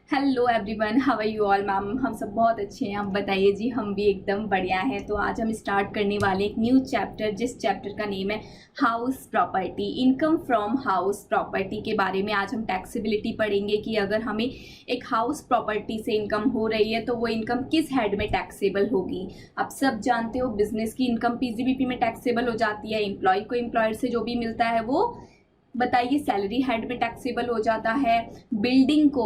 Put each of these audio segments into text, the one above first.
Hello everyone, how are you all ma'am. हम सब बहुत अच्छे हैं। आप बताइए जी। हम भी एकदम बढ़िया हैं। तो आज हम स्टार्ट करने वाले एक न्यू चैप्टर, जिस चैप्टर का नेम है house property, income from house property के बारे में। आज हम टैक्सेबिलिटी पढ़ेंगे कि अगर हमें एक हाउस प्रॉपर्टी से इनकम हो रही है तो वो इनकम किस हेड में टैक्सेबल होगी। आप सब जानते हो बिजनेस की इनकम पीजीबीपी में टैक्सेबल हो जाती है। एम्प्लॉय को एम्प्लॉयर से जो भी मिलता है वो बताइए सैलरी हेड में टैक्सेबल हो जाता है। बिल्डिंग को,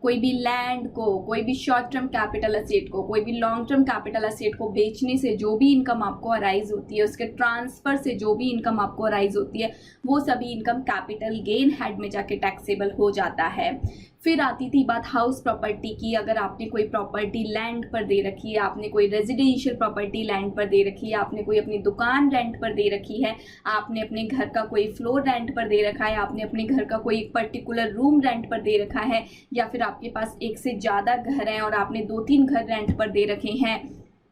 कोई भी लैंड को, कोई भी शॉर्ट टर्म कैपिटल असेट को, कोई भी लॉन्ग टर्म कैपिटल असेट को बेचने से जो भी इनकम आपको अराइज होती है, उसके ट्रांसफर से जो भी इनकम आपको अराइज होती है, वो सभी इनकम कैपिटल गेन हेड में जाके टैक्सेबल हो जाता है। फिर आती थी बात हाउस प्रॉपर्टी की। अगर आपने कोई प्रॉपर्टी लैंड पर दे रखी है, आपने कोई रेजिडेंशियल प्रॉपर्टी लैंड पर दे रखी है, आपने कोई अपनी दुकान रेंट पर दे रखी है, आपने अपने घर का कोई फ्लोर रेंट पर दे रखा है, आपने अपने घर का कोई एक पर्टिकुलर रूम रेंट पर दे रखा है, या फिर आपके पास एक से ज्यादा घर हैं और आपने 2-3 घर रेंट पर दे रखे हैं,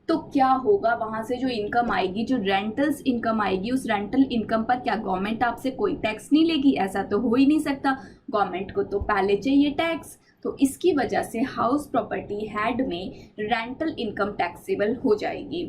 तो क्या होगा वहां से जो इनकम आएगी, जो रेंटल्स इनकम आएगी, उस रेंटल इनकम पर क्या गवर्नमेंट आपसे कोई टैक्स नहीं लेगी? ऐसा तो हो ही नहीं सकता। गवर्नमेंट को तो पहले चाहिए टैक्स। तो इसकी वजह से हाउस प्रॉपर्टी हेड में रेंटल इनकम टैक्सेबल हो जाएगी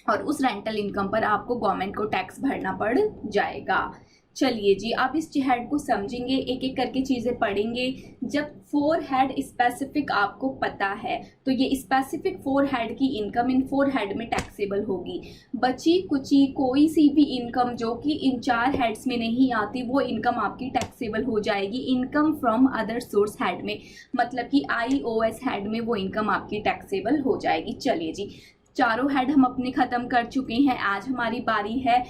और उस रेंटल इनकम पर आपको गवर्नमेंट को टैक्स भरना पड़ जाएगा। चलिए जी, अब इस हेड को समझेंगे, एक एक करके चीजें पढ़ेंगे। जब 4 हेड स्पेसिफिक आपको पता है तो ये स्पेसिफिक 4 हेड की इनकम इन 4 हेड में टैक्सेबल होगी। बची कुची कोई सी भी इनकम जो कि इन 4 हेड्स में नहीं आती, वो इनकम आपकी टैक्सेबल हो जाएगी income from other source head में, मतलब कि IOS हेड में वो इनकम आपकी टैक्सेबल हो जाएगी। चलिए जी, चारों हेड हम अपने खत्म कर चुके हैं। आज हमारी बारी है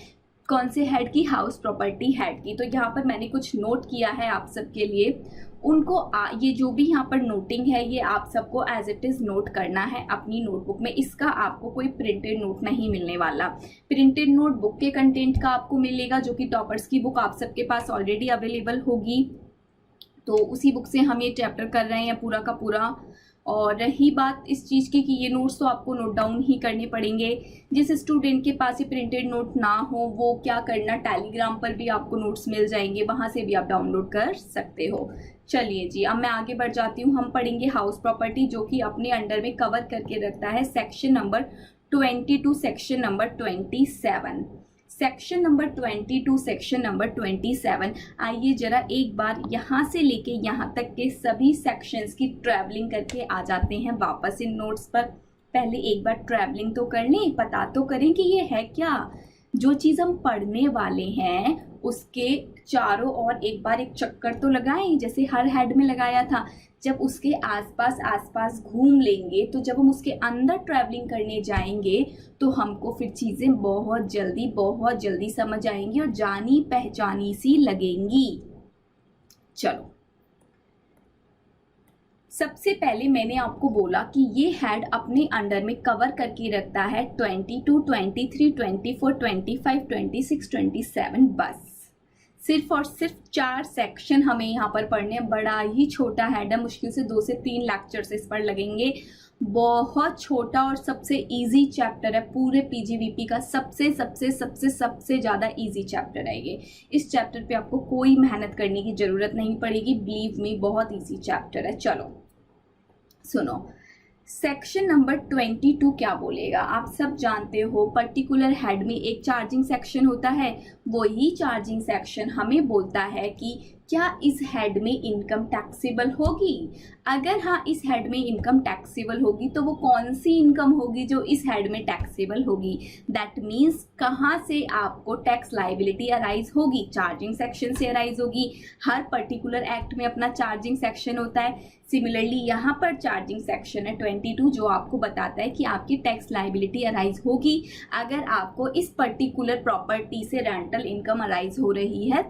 कौन से हेड की? हाउस प्रॉपर्टी हेड की। तो यहाँ पर मैंने कुछ नोट किया है आप सबके लिए। उनको ये जो भी यहाँ पर नोटिंग है ये आप सबको एज इट इज नोट करना है अपनी नोटबुक में। इसका आपको कोई प्रिंटेड नोट नहीं मिलने वाला। प्रिंटेड नोट बुक के कंटेंट का आपको मिलेगा, जो कि टॉपर्स की बुक आप सबके पास ऑलरेडी अवेलेबल होगी। तो उसी बुक से हम ये चैप्टर कर रहे हैं पूरा का पूरा। और रही बात इस चीज़ की कि ये नोट्स तो आपको नोट डाउन ही करने पड़ेंगे। जिस स्टूडेंट के पास ये प्रिंटेड नोट ना हो वो क्या करना, टेलीग्राम पर भी आपको नोट्स मिल जाएंगे, वहां से भी आप डाउनलोड कर सकते हो। चलिए जी, अब मैं आगे बढ़ जाती हूँ। हम पढ़ेंगे हाउस प्रॉपर्टी, जो कि अपने अंडर में कवर करके रखता है section number 22 section number 27। Section number 22 section number 27। आइए जरा एक बार यहाँ से लेके यहाँ तक के सभी सेक्शंस की ट्रैवलिंग करके आ जाते हैं वापस इन नोट्स पर। पहले एक बार ट्रैवलिंग तो कर लें, पता तो करें कि ये है क्या। जो चीज़ हम पढ़ने वाले हैं उसके चारों ओर एक बार एक चक्कर तो लगाएं, जैसे हर हेड में लगाया था। जब उसके आसपास घूम लेंगे तो जब हम उसके अंदर ट्रैवलिंग करने जाएंगे तो हमको फिर चीज़ें बहुत जल्दी समझ आएंगी और जानी पहचानी सी लगेंगी। चलो, सबसे पहले मैंने आपको बोला कि ये हेड अपने अंडर में कवर करके रखता है 22, 23, 24, 25, 26, 27। बस सिर्फ और सिर्फ 4 सेक्शन हमें यहाँ पर पढ़ने हैं। बड़ा ही छोटा हेड है, मुश्किल से 2 से 3 लेक्चर्स इस पर लगेंगे। बहुत छोटा और सबसे इजी चैप्टर है पूरे पीजीवीपी का। सबसे सबसे सबसे सबसे ज़्यादा इजी चैप्टर है ये। इस चैप्टर पे आपको कोई मेहनत करने की ज़रूरत नहीं पड़ेगी, बिलीव मी, बहुत इजी चैप्टर है। चलो सुनो, सेक्शन नंबर 22 क्या बोलेगा? आप सब जानते हो पर्टिकुलर हेड में एक चार्जिंग सेक्शन होता है। वही चार्जिंग सेक्शन हमें बोलता है कि क्या इस हेड में इनकम टैक्सेबल होगी। अगर हाँ इस हेड में इनकम टैक्सेबल होगी तो वो कौन सी इनकम होगी जो इस हेड में टैक्सेबल होगी। दैट मीन्स कहाँ से आपको टैक्स लाइबिलिटी अराइज होगी? चार्जिंग सेक्शन से अराइज होगी। हर पर्टिकुलर एक्ट में अपना चार्जिंग सेक्शन होता है। सिमिलरली यहाँ पर चार्जिंग सेक्शन है 22, जो आपको बताता है कि आपकी टैक्स लाइबिलिटी अराइज होगी अगर आपको इस पर्टिकुलर प्रॉपर्टी से रेंटल इनकम अराइज हो रही है।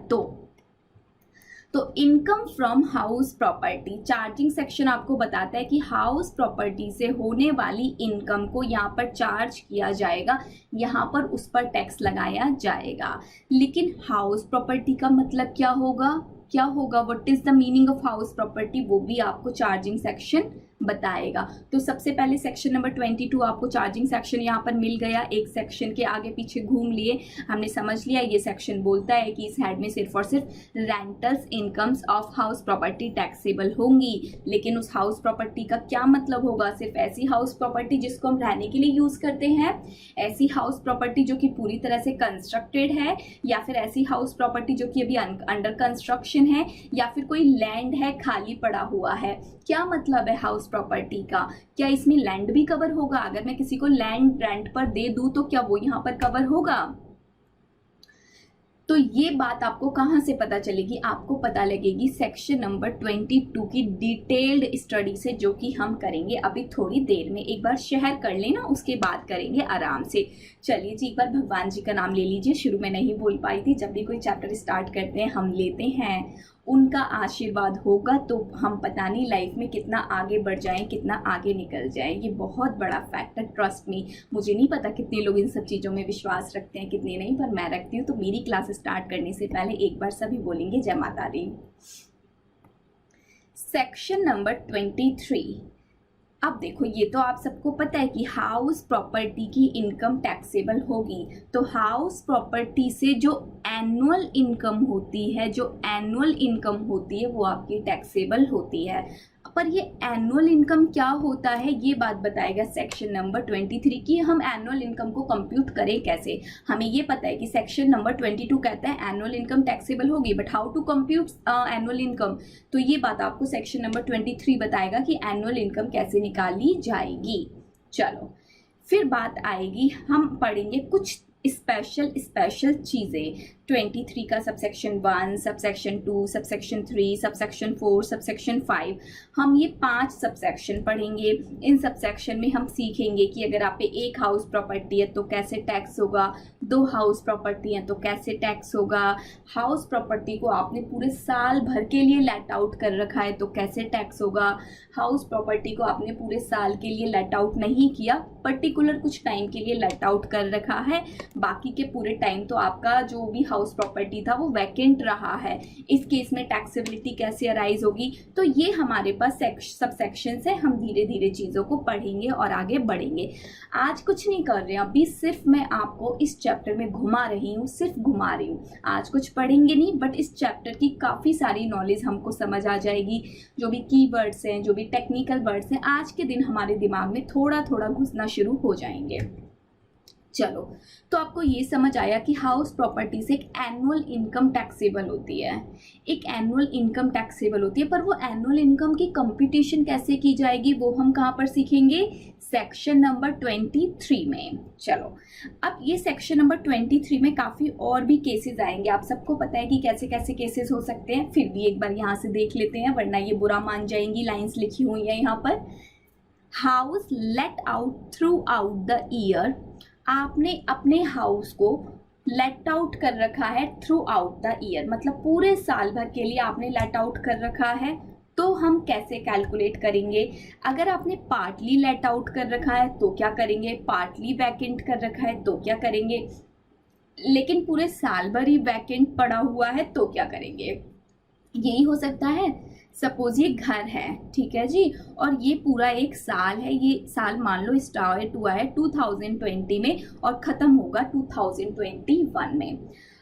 तो income from house property, charging section आपको बताता है कि हाउस प्रॉपर्टी से होने वाली इनकम को यहाँ पर चार्ज किया जाएगा, यहाँ पर उस पर टैक्स लगाया जाएगा। लेकिन हाउस प्रॉपर्टी का मतलब क्या होगा? What is the meaning of house property, वो भी आपको चार्जिंग सेक्शन बताएगा। तो सबसे पहले सेक्शन नंबर 22 आपको चार्जिंग सेक्शन यहाँ पर मिल गया। एक सेक्शन के आगे पीछे घूम लिए, हमने समझ लिया ये सेक्शन बोलता है कि इस हेड में सिर्फ और सिर्फ rentals incomes of house property taxable होंगी। लेकिन उस हाउस प्रॉपर्टी का क्या मतलब होगा? सिर्फ ऐसी हाउस प्रॉपर्टी जिसको हम रहने के लिए यूज करते हैं, ऐसी हाउस प्रॉपर्टी जो कि पूरी तरह से कंस्ट्रक्टेड है, या फिर ऐसी हाउस प्रॉपर्टी जो कि अभी अंडर कंस्ट्रक्शन है, या फिर कोई लैंड है खाली पड़ा हुआ है। क्या मतलब है हाउस प्रॉपर्टी का? क्या इसमें लैंड भी कवर होगा? अगर मैं किसी को लैंड रेंट पर दे दूं तो क्या वो यहाँ पर कवर होगा? तो ये बात आपको कहाँ से पता चलेगी? आपको पता लगेगी सेक्शन नंबर 22 की डिटेल्ड स्टडी से, जो कि हम करेंगे अभी थोड़ी देर में। एक बार शेयर कर लेना, उसके बाद करेंगे आराम से। चलिए जी, एक बार भगवान जी का नाम ले लीजिए। शुरू में नहीं बोल पाई थी। जब भी कोई चैप्टर स्टार्ट करते हैं हम लेते हैं उनका आशीर्वाद होगा तो हम पता नहीं लाइफ में कितना आगे बढ़ जाएं, कितना आगे निकल जाएं। ये बहुत बड़ा फैक्टर, ट्रस्ट मी। मुझे नहीं पता कितने लोग इन सब चीज़ों में विश्वास रखते हैं, कितने नहीं, पर मैं रखती हूँ। तो मेरी क्लास स्टार्ट करने से पहले एक बार सभी बोलेंगे जय माता दी। Section number 23। अब देखो, ये तो आप सबको पता है कि हाउस प्रॉपर्टी की इनकम टैक्सेबल होगी। तो हाउस प्रॉपर्टी से जो एनुअल इनकम होती है, वो आपकी टैक्सेबल होती है। पर ये एनुअल इनकम क्या होता है, ये बात बताएगा सेक्शन नंबर 23 की हम एनुअल इनकम को कंप्यूट करें कैसे। हमें ये पता है कि सेक्शन नंबर 22 कहता है एनुअल इनकम टैक्सेबल होगी, but how to compute annual income. तो ये बात आपको सेक्शन नंबर 23 बताएगा कि एनुअल इनकम कैसे निकाली जाएगी। चलो, फिर बात आएगी, हम पढ़ेंगे कुछ स्पेशल चीज़ें। 23 का subsection 1, subsection 2, subsection 3, subsection 4, subsection 5, हम ये 5 सबसेक्शन पढ़ेंगे। इन सबसेक्शन में हम सीखेंगे कि अगर आप पे एक हाउस प्रॉपर्टी है तो कैसे टैक्स होगा, 2 हाउस प्रॉपर्टी हैं तो कैसे टैक्स होगा, हाउस प्रॉपर्टी को आपने पूरे साल भर के लिए लेट आउट कर रखा है तो कैसे टैक्स होगा, हाउस प्रॉपर्टी को आपने पूरे साल के लिए लेट आउट नहीं किया, पर्टिकुलर कुछ टाइम के लिए लेट आउट कर रखा है, बाकी के पूरे टाइम तो आपका जो भी हाउस प्रॉपर्टी था वो वैकेंट रहा है, इस केस में टैक्सेबिलिटी कैसे अराइज होगी। तो ये हमारे पास सब सेक्शन है, हम धीरे धीरे चीज़ों को पढ़ेंगे और आगे बढ़ेंगे। आज कुछ नहीं कर रहे हैं, अभी सिर्फ मैं आपको इस चैप्टर में घुमा रही हूँ, सिर्फ घुमा रही हूँ। आज कुछ पढ़ेंगे नहीं, बट इस चैप्टर की काफ़ी सारी नॉलेज हमको समझ आ जाएगी। जो भी कीवर्ड्स हैं, जो भी टेक्निकल वर्ड्स हैं, आज के दिन हमारे दिमाग में थोड़ा थोड़ा घुसना शुरू हो जाएंगे। चलो, तो आपको ये समझ आया कि हाउस प्रॉपर्टी से एक एनुअल इनकम टैक्सेबल होती है, एक एनुअल इनकम टैक्सेबल होती है। पर वो एनुअल इनकम की कंप्यूटेशन कैसे की जाएगी वो हम कहाँ पर सीखेंगे? सेक्शन नंबर 23 में। चलो, अब ये सेक्शन नंबर 23 में काफ़ी और भी केसेस आएंगे। आप सबको पता है कि कैसे कैसे केसेस हो सकते हैं, फिर भी एक बार यहाँ से देख लेते हैं, वरना ये बुरा मान जाएंगी। लाइन्स लिखी हुई है यहाँ पर, house let out through out the year. आपने अपने हाउस को लेट आउट कर रखा है थ्रू आउट द ईयर, मतलब पूरे साल भर के लिए आपने लेट आउट कर रखा है। तो हम कैसे कैलकुलेट करेंगे? अगर आपने पार्टली लेट आउट कर रखा है तो क्या करेंगे, पार्टली वैकेंट कर रखा है तो क्या करेंगे, लेकिन पूरे साल भर ही वैकेंट पड़ा हुआ है तो क्या करेंगे? यही हो सकता है। सपोज ये घर है, ठीक है जी, और ये पूरा एक साल है, ये साल मान लो स्टार्ट हुआ है 2020 में और ख़त्म होगा 2021 में।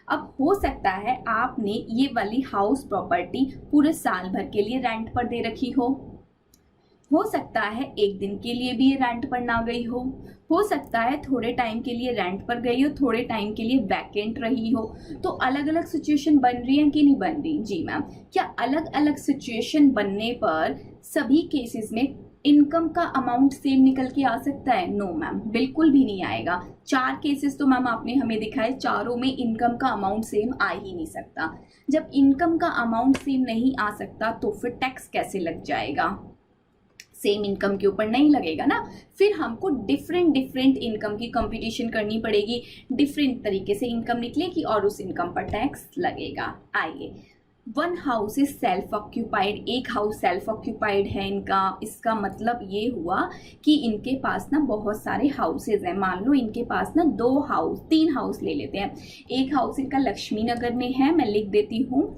अब हो सकता है आपने ये वाली हाउस प्रॉपर्टी पूरे साल भर के लिए रेंट पर दे रखी हो सकता है एक दिन के लिए भी ये रेंट पर ना गई हो सकता है थोड़े टाइम के लिए रेंट पर गई हो, थोड़े टाइम के लिए वैकेंट रही हो। तो अलग अलग सिचुएशन बन रही है कि नहीं बन रही? जी मैम। क्या अलग अलग सिचुएशन बनने पर सभी केसेस में इनकम का अमाउंट सेम निकल के आ सकता है? नो मैम, बिल्कुल भी नहीं आएगा। 4 केसेस तो मैम आपने हमें दिखाए, चारों में इनकम का अमाउंट सेम आ ही नहीं सकता। जब इनकम का अमाउंट सेम नहीं आ सकता तो फिर टैक्स कैसे लग जाएगा? सेम इनकम के ऊपर नहीं लगेगा ना। फिर हमको डिफरेंट इनकम की कंपटीशन करनी पड़ेगी, डिफरेंट तरीके से इनकम निकलेगी और उस इनकम पर टैक्स लगेगा। आइए, 1 हाउस इज सेल्फ ऑक्यूपाइड, एक हाउस सेल्फ ऑक्यूपाइड है इनका। इसका मतलब ये हुआ कि इनके पास ना बहुत सारे हाउसेज हैं। मान लो इनके पास ना 3 हाउस ले लेते हैं। एक हाउस इनका लक्ष्मी नगर में है, मैं लिख देती हूँ।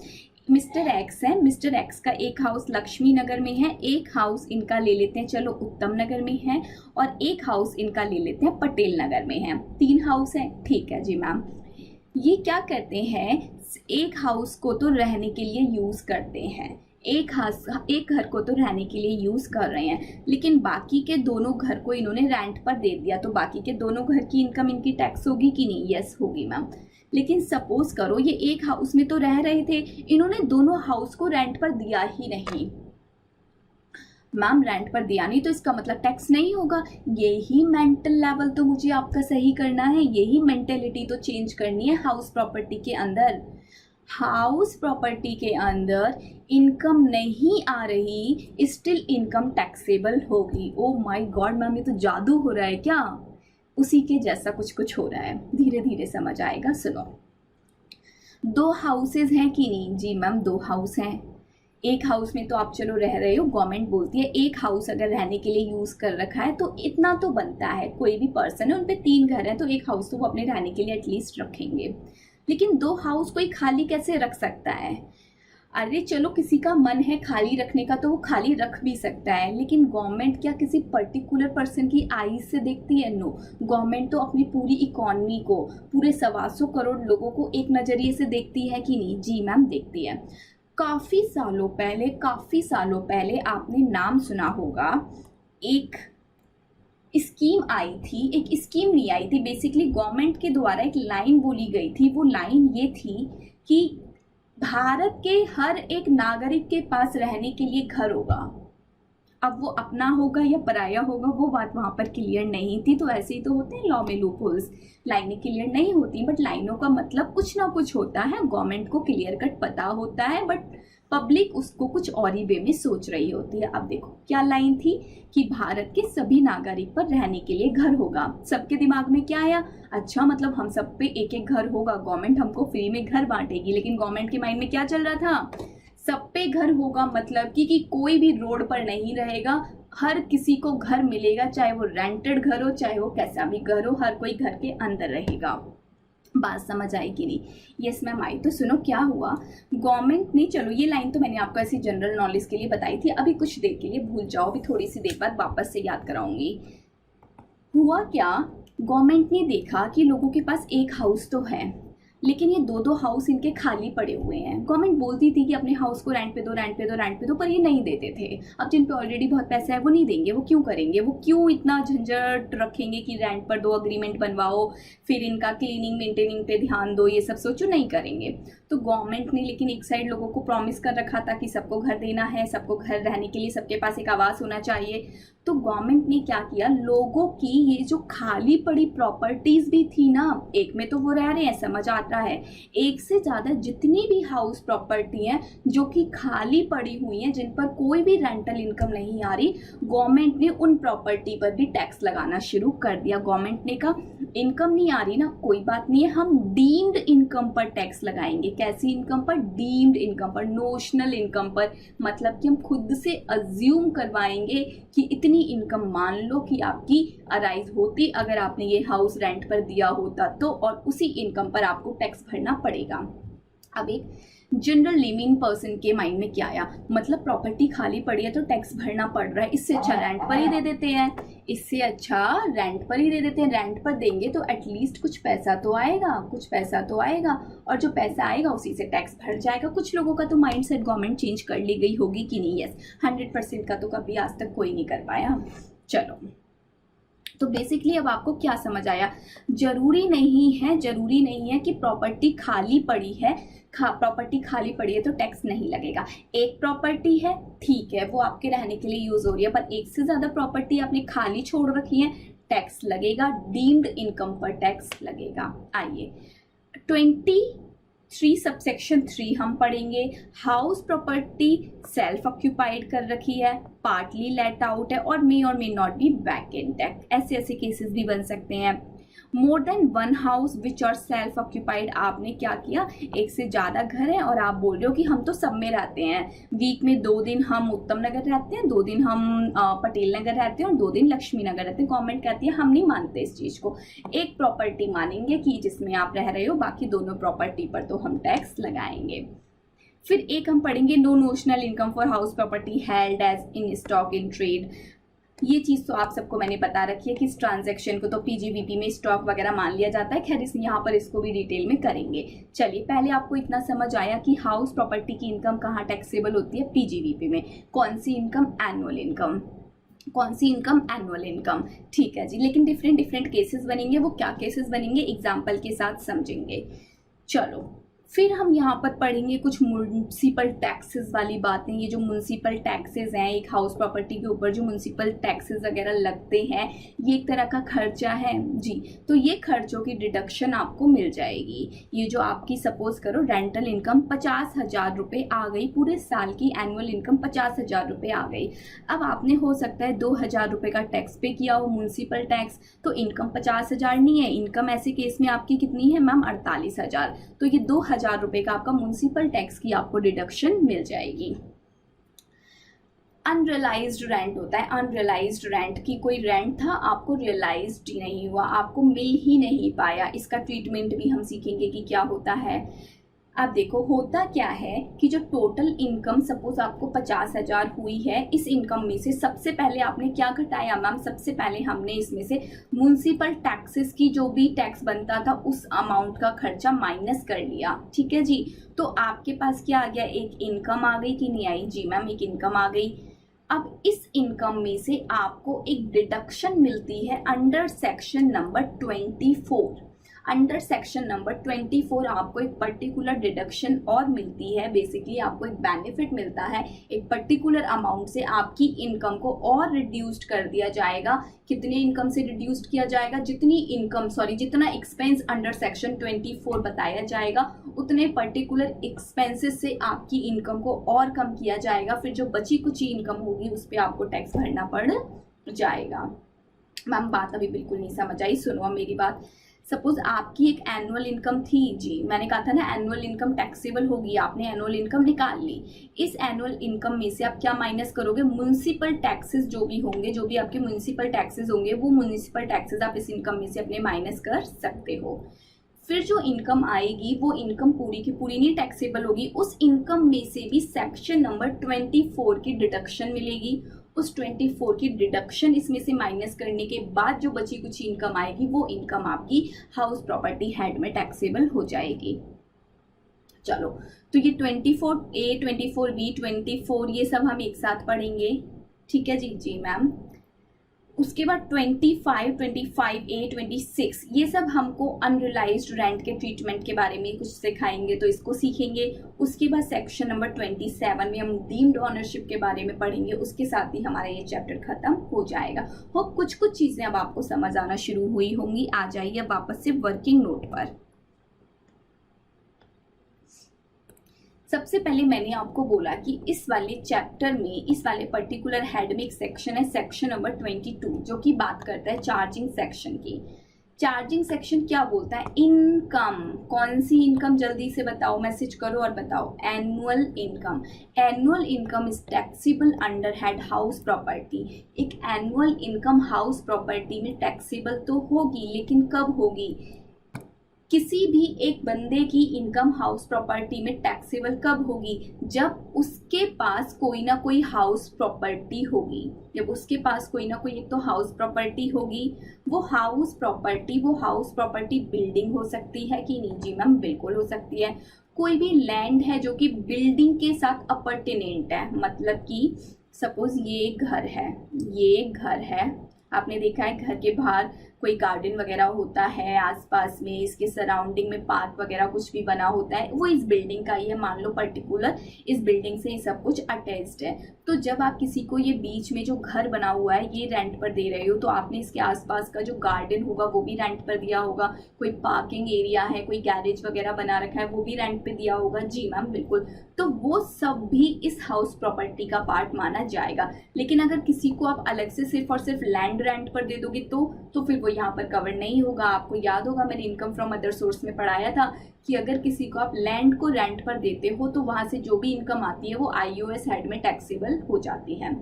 मिस्टर एक्स है, मिस्टर एक्स का एक हाउस लक्ष्मी नगर में है, एक हाउस इनका ले लेते हैं चलो उत्तम नगर में है, और एक हाउस इनका ले लेते हैं पटेल नगर में है। 3 हाउस है, ठीक है जी मैम। ये क्या करते हैं, एक हाउस को तो रहने के लिए यूज़ करते हैं, एक घर को तो रहने के लिए यूज़ कर रहे हैं, लेकिन बाकी के दोनों घर को इन्होंने रेंट पर दे दिया, तो बाकी के दोनों घर की इनकम इनकी टैक्स होगी कि नहीं? यस होगी मैम। लेकिन सपोज करो ये एक हाउस में तो रह रहे थे, इन्होंने दोनों हाउस को रेंट पर दिया ही नहीं। मैम रेंट पर दिया नहीं तो इसका मतलब टैक्स नहीं होगा। यही मेंटल लेवल तो मुझे आपका सही करना है, यही मेंटेलिटी तो चेंज करनी है हाउस प्रॉपर्टी के अंदर। हाउस प्रॉपर्टी के अंदर इनकम नहीं आ रही, स्टिल इनकम टैक्सेबल होगी। ओ माय गॉड मैम, ये तो जादू हो रहा है क्या? उसी के जैसा कुछ हो रहा है, धीरे धीरे समझ आएगा। सुनो, 2 हाउसेज हैं कि नहीं? जी मैम 2 हाउस हैं। एक हाउस में तो आप चलो रह रहे हो, गवर्नमेंट बोलती है एक हाउस अगर रहने के लिए यूज़ कर रखा है तो इतना तो बनता है, कोई भी पर्सन है उन पे 3 घर हैं तो एक हाउस तो वो अपने रहने के लिए एटलीस्ट रखेंगे। लेकिन 2 हाउस कोई खाली कैसे रख सकता है? अरे चलो किसी का मन है खाली रखने का तो वो खाली रख भी सकता है, लेकिन गवर्नमेंट क्या किसी पर्टिकुलर पर्सन की आईज से देखती है? नो, गवर्नमेंट तो अपनी पूरी इकॉनमी को, पूरे 125 करोड़ लोगों को एक नज़रिए से देखती है कि नहीं? जी मैम देखती है। काफ़ी सालों पहले आपने नाम सुना होगा, एक स्कीम आई थी, एक स्कीम नहीं आई थी, बेसिकली गवर्नमेंट के द्वारा एक लाइन बोली गई थी। वो लाइन ये थी कि भारत के हर एक नागरिक के पास रहने के लिए घर होगा। अब वो अपना होगा या पराया होगा वो बात वहाँ पर क्लियर नहीं थी। तो ऐसे ही तो होते हैं लॉ में लूप होल्स, लाइनें क्लियर नहीं होती, बट लाइनों का मतलब कुछ ना कुछ होता है, गवर्नमेंट को क्लियर कट पता होता है, बट पब्लिक उसको कुछ और ही वे में सोच रही होती है। अब देखो क्या लाइन थी कि भारत के सभी नागरिक पर रहने के लिए घर होगा। सबके दिमाग में क्या आया? अच्छा मतलब हम सब पे एक एक घर होगा, गवर्नमेंट हमको फ्री में घर बांटेगी। लेकिन गवर्नमेंट के माइंड में क्या चल रहा था? सब पे घर होगा मतलब कि कोई भी रोड पर नहीं रहेगा, हर किसी को घर मिलेगा, चाहे वो रेंटेड घर हो चाहे वो कैसा भी घर हो, हर कोई घर के अंदर रहेगा। बात समझ आई कि नहीं? यस मैम आई। तो सुनो क्या हुआ, गवर्नमेंट ने, चलो ये लाइन तो मैंने आपको ऐसी जनरल नॉलेज के लिए बताई थी, अभी कुछ देर के लिए भूल जाओ, अभी थोड़ी सी देर बाद वापस से याद कराऊंगी। हुआ क्या, गवर्नमेंट ने देखा कि लोगों के पास एक हाउस तो है, लेकिन ये 2-2 हाउस इनके खाली पड़े हुए हैं। गवर्नमेंट बोलती थी कि अपने हाउस को रेंट पे दो, पर ये नहीं देते थे। अब जिन पे ऑलरेडी बहुत पैसा है वो नहीं देंगे, वो क्यों करेंगे? वो क्यों इतना झंझट रखेंगे कि रेंट पर दो, अग्रीमेंट बनवाओ, फिर इनका क्लीनिंग मेंटेनिंग पे ध्यान दो, ये सब सोचो, नहीं करेंगे। तो गवर्नमेंट ने लेकिन एक साइड लोगों को प्रॉमिस कर रखा था कि सबको घर देना है, सबको घर रहने के लिए सबके पास एक आवास होना चाहिए। तो गवर्नमेंट ने क्या किया, लोगों की ये जो खाली पड़ी प्रॉपर्टीज भी थी ना, एक में तो वो रह रहे हैं समझ आता है, एक से ज्यादा जितनी भी हाउस प्रॉपर्टी हैं जो कि खाली पड़ी हुई हैं, जिन पर कोई भी रेंटल इनकम नहीं आ रही, गवर्नमेंट ने उन प्रॉपर्टी पर भी टैक्स लगाना शुरू कर दिया। गवर्नमेंट ने कहा इनकम नहीं आ रही ना, कोई बात नहीं है, हम डीम्ड इनकम पर टैक्स लगाएंगे। कैसी इनकम पर? डीम्ड इनकम पर, नोशनल इनकम पर, मतलब कि हम खुद से अज्यूम करवाएंगे कि इतनी इनकम मान लो कि आपकी अराइज होती अगर आपने ये हाउस रेंट पर दिया होता तो, और उसी इनकम पर आपको टैक्स भरना पड़ेगा। अब एक जनरल लिविंग पर्सन के माइंड में क्या आया, मतलब प्रॉपर्टी खाली पड़ी है तो टैक्स भरना पड़ रहा है, इससे अच्छा रेंट पर ही दे देते हैं, इससे अच्छा रेंट पर ही दे देते हैं। रेंट पर देंगे तो एटलीस्ट कुछ पैसा तो आएगा, कुछ पैसा तो आएगा, और जो पैसा आएगा उसी से टैक्स भर जाएगा। कुछ लोगों का तो माइंड सेट गवर्नमेंट चेंज कर ली गई होगी कि नहीं? यस, 100% का तो कभी आज तक कोई नहीं कर पाया। चलो, तो बेसिकली अब आपको क्या समझ आया, जरूरी नहीं है कि प्रॉपर्टी खाली पड़ी है, प्रॉपर्टी खाली पड़ी है तो टैक्स नहीं लगेगा। एक प्रॉपर्टी है ठीक है, वो आपके रहने के लिए यूज हो रही है, पर एक से ज्यादा प्रॉपर्टी आपने खाली छोड़ रखी है, टैक्स लगेगा, डीम्ड इनकम पर टैक्स लगेगा। आइए 23 सबसेक्शन 3 हम पढ़ेंगे। हाउस प्रॉपर्टी सेल्फ ऑक्यूपाइड कर रखी है, पार्टली लेट आउट है, और मे नॉट बी वैकेंट। ऐसे केसेस भी बन सकते हैं। More than one house which are self occupied, आपने क्या किया, एक से ज़्यादा घर है और आप बोल रहे हो कि हम तो सब में रहते हैं, वीक में 2 दिन हम उत्तम नगर रहते हैं, 2 दिन हम पटेल नगर रहते हैं और 2 दिन लक्ष्मी नगर रहते हैं। गवर्नमेंट कहती है हम नहीं मानते इस चीज़ को, एक प्रॉपर्टी मानेंगे कि जिसमें आप रह रहे हो, बाकी दोनों प्रॉपर्टी पर तो हम टैक्स लगाएंगे। फिर एक हम पढ़ेंगे no notional income for house property held as in stock in trade. ये चीज़ तो आप सबको मैंने बता रखी है कि इस ट्रांजैक्शन को तो पीजीवीपी में स्टॉक वगैरह मान लिया जाता है। खैर इस यहाँ पर इसको भी डिटेल में करेंगे। चलिए पहले आपको इतना समझ आया कि हाउस प्रॉपर्टी की इनकम कहाँ टैक्सेबल होती है, पीजीवीपी में। कौन सी इनकम, एनुअल इनकम। कौन सी इनकम, एनुअल इनकम। ठीक है जी, लेकिन डिफरेंट डिफरेंट केसेस बनेंगे। वो क्या केसेस बनेंगे एग्जाम्पल के साथ समझेंगे। चलो फिर हम यहाँ पर पढ़ेंगे कुछ म्युनिसिपल टैक्सेस वाली बातें। ये जो म्युनिसिपल टैक्सेस हैं, एक हाउस प्रॉपर्टी के ऊपर जो म्युनिसिपल टैक्सेस वगैरह लगते हैं, ये एक तरह का खर्चा है जी। तो ये खर्चों की डिडक्शन आपको मिल जाएगी। ये जो आपकी सपोज करो रेंटल इनकम 50,000 रुपये आ गई, पूरे साल की एनुअल इनकम 50,000 रुपये आ गई। अब आपने हो सकता है 2,000 रुपये का टैक्स पे किया हो, म्युनिसिपल टैक्स। तो इनकम 50,000 नहीं है, इनकम ऐसे केस में आपकी कितनी है मैम, 48,000। तो ये 2,000 रुपए का आपका म्युनिसिपल टैक्स की आपको डिडक्शन मिल जाएगी। अनरियलाइज्ड रेंट होता है। अनरियलाइज्ड रेंट की कोई रेंट था, आपको रियलाइज्ड ही नहीं हुआ, आपको मिल ही नहीं पाया। इसका ट्रीटमेंट भी हम सीखेंगे कि क्या होता है। अब देखो होता क्या है कि जो टोटल इनकम सपोज आपको 50,000 हुई है, इस इनकम में से सबसे पहले आपने क्या घटाया मैम, सबसे पहले हमने इसमें से म्युनिसिपल टैक्सेस की जो भी टैक्स बनता था उस अमाउंट का खर्चा माइनस कर लिया। ठीक है जी। तो आपके पास क्या आ गया, एक इनकम आ गई कि नहीं आई, जी मैम एक इनकम आ गई। अब इस इनकम में से आपको एक डिडक्शन मिलती है under section number 24। Under section number 24 आपको एक पर्टिकुलर डिडक्शन और मिलती है। बेसिकली आपको एक बेनिफिट मिलता है, एक पर्टिकुलर अमाउंट से आपकी इनकम को और रिड्यूस्ड कर दिया जाएगा। कितने इनकम से रिड्यूस्ड किया जाएगा, जितना एक्सपेंस अंडर सेक्शन 24 बताया जाएगा, उतने पर्टिकुलर एक्सपेंसेस से आपकी इनकम को और कम किया जाएगा। फिर जो बची कुछ इनकम होगी उस पर आपको टैक्स भरना पड़ जाएगा। मैम बात अभी बिल्कुल नहीं समझ आई, सुनो मेरी बात। सपोज आपकी एक एनुअल इनकम थी जी, मैंने कहा था ना एनुअल इनकम टैक्सेबल होगी, आपने एनुअल इनकम निकाल ली। इस एनुअल इनकम में से आप क्या माइनस करोगे, म्युनिसिपल टैक्सेस जो भी होंगे, जो भी आपके म्युनिसिपल टैक्सेस होंगे, वो म्युनिसिपल टैक्सेस आप इस इनकम में से अपने माइनस कर सकते हो। फिर जो इनकम आएगी वो इनकम पूरी की पूरी नहीं टैक्सेबल होगी, उस इनकम में से भी सेक्शन नंबर 24 की डिडक्शन मिलेगी। उस 24 की डिडक्शन इसमें से माइनस करने के बाद जो बची कुछ इनकम आएगी वो इनकम आपकी हाउस प्रॉपर्टी हेड में टैक्सेबल हो जाएगी। चलो तो ये 24A 24B 24 ये सब हम एक साथ पढ़ेंगे। ठीक है जी, जी मैम। उसके बाद 25, 25A 26 ये सब हमको अनरियलाइज्ड रेंट के ट्रीटमेंट के बारे में कुछ सिखाएंगे, तो इसको सीखेंगे। उसके बाद सेक्शन नंबर 27 में हम डीम्ड ओनरशिप के बारे में पढ़ेंगे। उसके साथ ही हमारा ये चैप्टर खत्म हो जाएगा। हो कुछ चीज़ें अब आपको समझ आना शुरू हुई होंगी। आ जाइए अब वापस से वर्किंग नोट पर। सबसे पहले मैंने आपको बोला कि इस वाले चैप्टर में, इस वाले पर्टिकुलर हेड में एक सेक्शन है, सेक्शन नंबर 22, जो कि बात करता है चार्जिंग सेक्शन की। चार्जिंग सेक्शन क्या बोलता है, इनकम। कौन सी इनकम, जल्दी से बताओ, मैसेज करो और बताओ। Annual income. Annual income is taxable under head house property. एक एनुअल इनकम हाउस प्रॉपर्टी में टैक्सेबल तो होगी, लेकिन कब होगी, किसी भी एक बंदे की इनकम हाउस प्रॉपर्टी में टैक्सेबल कब होगी, जब उसके पास कोई ना कोई हाउस प्रॉपर्टी होगी। जब उसके पास कोई ना कोई एक तो हाउस प्रॉपर्टी होगी। वो हाउस प्रॉपर्टी बिल्डिंग हो सकती है कि नहीं, जी मैम बिल्कुल हो सकती है। कोई भी लैंड है जो कि बिल्डिंग के साथ अपर्टिनेंट है, मतलब कि सपोज ये घर है, आपने देखा है घर के बाहर कोई गार्डन वगैरह होता है, आसपास में इसके सराउंडिंग में पार्क वगैरह कुछ भी बना होता है, वो इस बिल्डिंग का ही है। मान लो पर्टिकुलर इस बिल्डिंग से ये सब कुछ अटैच्ड है। तो जब आप किसी को ये बीच में जो घर बना हुआ है ये रेंट पर दे रहे हो, तो आपने इसके आसपास का जो गार्डन होगा वो भी रेंट पर दिया होगा। कोई पार्किंग एरिया है, कोई गैरेज वगैरह बना रखा है, वो भी रेंट पे दिया होगा। जी मैम बिल्कुल। तो वो सब भी इस हाउस प्रॉपर्टी का पार्ट माना जाएगा। लेकिन अगर किसी को आप अलग से सिर्फ और सिर्फ लैंड रेंट पर दे दोगे तो फिर वो यहाँ पर कवर नहीं होगा। आपको याद होगा मैंने इनकम फ्रॉम अदर सोर्स में पढ़ाया था कि अगर किसी को आप लैंड को रेंट पर देते हो तो वहां से जो भी इनकम आती है वो IOS हेड में टैक्सेबल हो जाती है।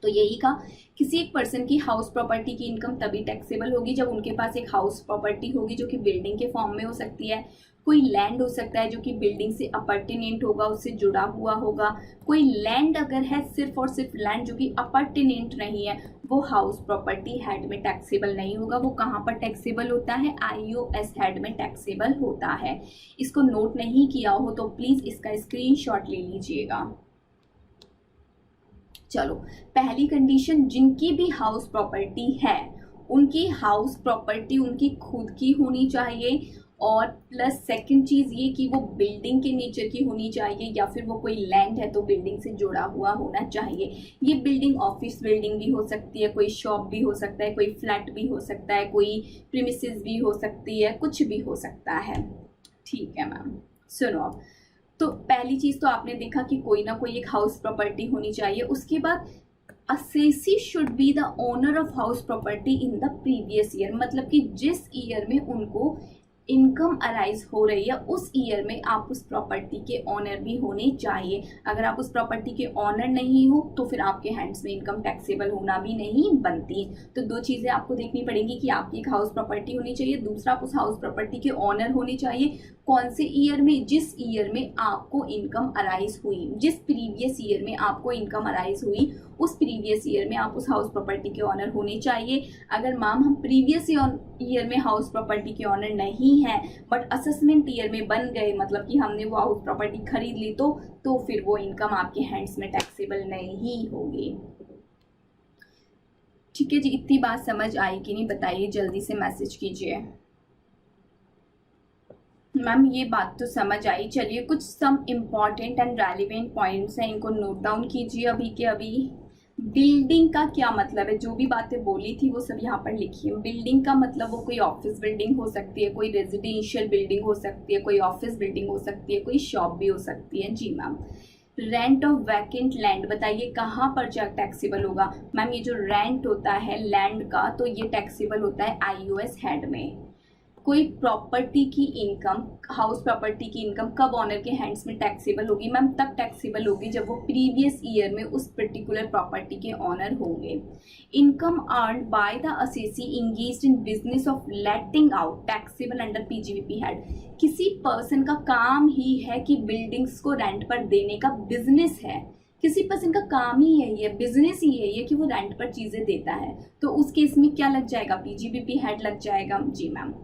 तो यही का किसी एक पर्सन की हाउस प्रॉपर्टी की इनकम तभी टैक्सेबल होगी जब उनके पास एक हाउस प्रॉपर्टी होगी जो कि बिल्डिंग के फॉर्म में हो सकती है। कोई लैंड हो सकता है जो कि बिल्डिंग से अपर्टिनेंट होगा, उससे जुड़ा हुआ होगा। कोई लैंड अगर है सिर्फ और सिर्फ लैंड जो कि अपर्टिनेंट नहीं है, वो हाउस प्रॉपर्टी हेड में टैक्सेबल नहीं होगा। वो कहाँ पर टैक्सेबल होता है? IOS हेड में टैक्सेबल होता है। इसको नोट नहीं किया हो तो प्लीज इसका स्क्रीनशॉट ले लीजिएगा। चलो, पहली कंडीशन, जिनकी भी हाउस प्रॉपर्टी है उनकी हाउस प्रॉपर्टी उनकी खुद की होनी चाहिए, और प्लस सेकंड चीज़ ये कि वो बिल्डिंग के नेचर की होनी चाहिए, या फिर वो कोई लैंड है तो बिल्डिंग से जुड़ा हुआ होना चाहिए। ये बिल्डिंग ऑफिस बिल्डिंग भी हो सकती है, कोई शॉप भी हो सकता है, कोई फ्लैट भी हो सकता है, कोई प्रीमिसेस भी हो सकती है, कुछ भी हो सकता है। ठीक है मैम, सुनो अब। तो पहली चीज़ तो आपने देखा कि कोई ना कोई एक हाउस प्रॉपर्टी होनी चाहिए। उसके बाद assessee should be the owner of house property in the previous year, मतलब कि जिस ईयर में उनको इनकम अराइज हो रही है उस ईयर में आप उस प्रॉपर्टी के ऑनर भी होने चाहिए। अगर आप उस प्रॉपर्टी के ऑनर नहीं हो तो फिर आपके हैंड्स में इनकम टैक्सेबल होना भी नहीं बनती। तो दो चीज़ें आपको देखनी पड़ेंगी कि आपकी एक हाउस प्रॉपर्टी होनी चाहिए, दूसरा आप उस हाउस प्रॉपर्टी के ऑनर होने चाहिए। कौन से ईयर में? जिस ईयर में आपको इनकम अराइज हुई, जिस प्रीवियस ईयर में आपको इनकम अराइज हुई उस प्रीवियस ईयर में आप उस हाउस प्रॉपर्टी के ऑनर होने चाहिए। अगर मैम हम प्रीवियस ईयर में हाउस प्रॉपर्टी के ऑनर नहीं है बट असेसमेंट ईयर में बन गए, मतलब कि हमने वो हाउस प्रॉपर्टी खरीद ली, तो फिर वो इनकम आपके हैंड्स में टैक्सेबल नहीं होगी। ठीक है जी, इतनी बात समझ आई कि नहीं बताइए, जल्दी से मैसेज कीजिए। मैम ये बात तो समझ आई। चलिए, कुछ some important and relevant points हैं, इनको नोट डाउन कीजिए अभी के अभी। बिल्डिंग का क्या मतलब है? जो भी बातें बोली थी वो सब यहाँ पर लिखिए। बिल्डिंग का मतलब वो कोई ऑफिस बिल्डिंग हो सकती है, कोई रेजिडेंशियल बिल्डिंग हो सकती है, कोई ऑफिस बिल्डिंग हो सकती है, कोई शॉप भी हो सकती है। जी ma'am. Rent of vacant land, बताइए कहाँ पर टैक्सेबल होगा? मैम ये जो रेंट होता है लैंड का, तो ये टैक्सेबल होता है IOS हेड में। कोई प्रॉपर्टी की इनकम, हाउस प्रॉपर्टी की इनकम कब ऑनर के हैंड्स में टैक्सेबल होगी? मैम तब टैक्सेबल होगी जब वो प्रीवियस ईयर में उस पर्टिकुलर प्रॉपर्टी के ऑनर होंगे। Income earned by the assessee engaged in business of letting out taxable under PGBP head. किसी पर्सन का काम ही है कि बिल्डिंग्स को रेंट पर देने का बिजनेस है, किसी पर्सन का काम ही यही है, बिजनेस ही यही है कि वो रेंट पर चीजें देता है, तो उस केस में क्या लग जाएगा? PGBP हेड लग जाएगा। जी मैम।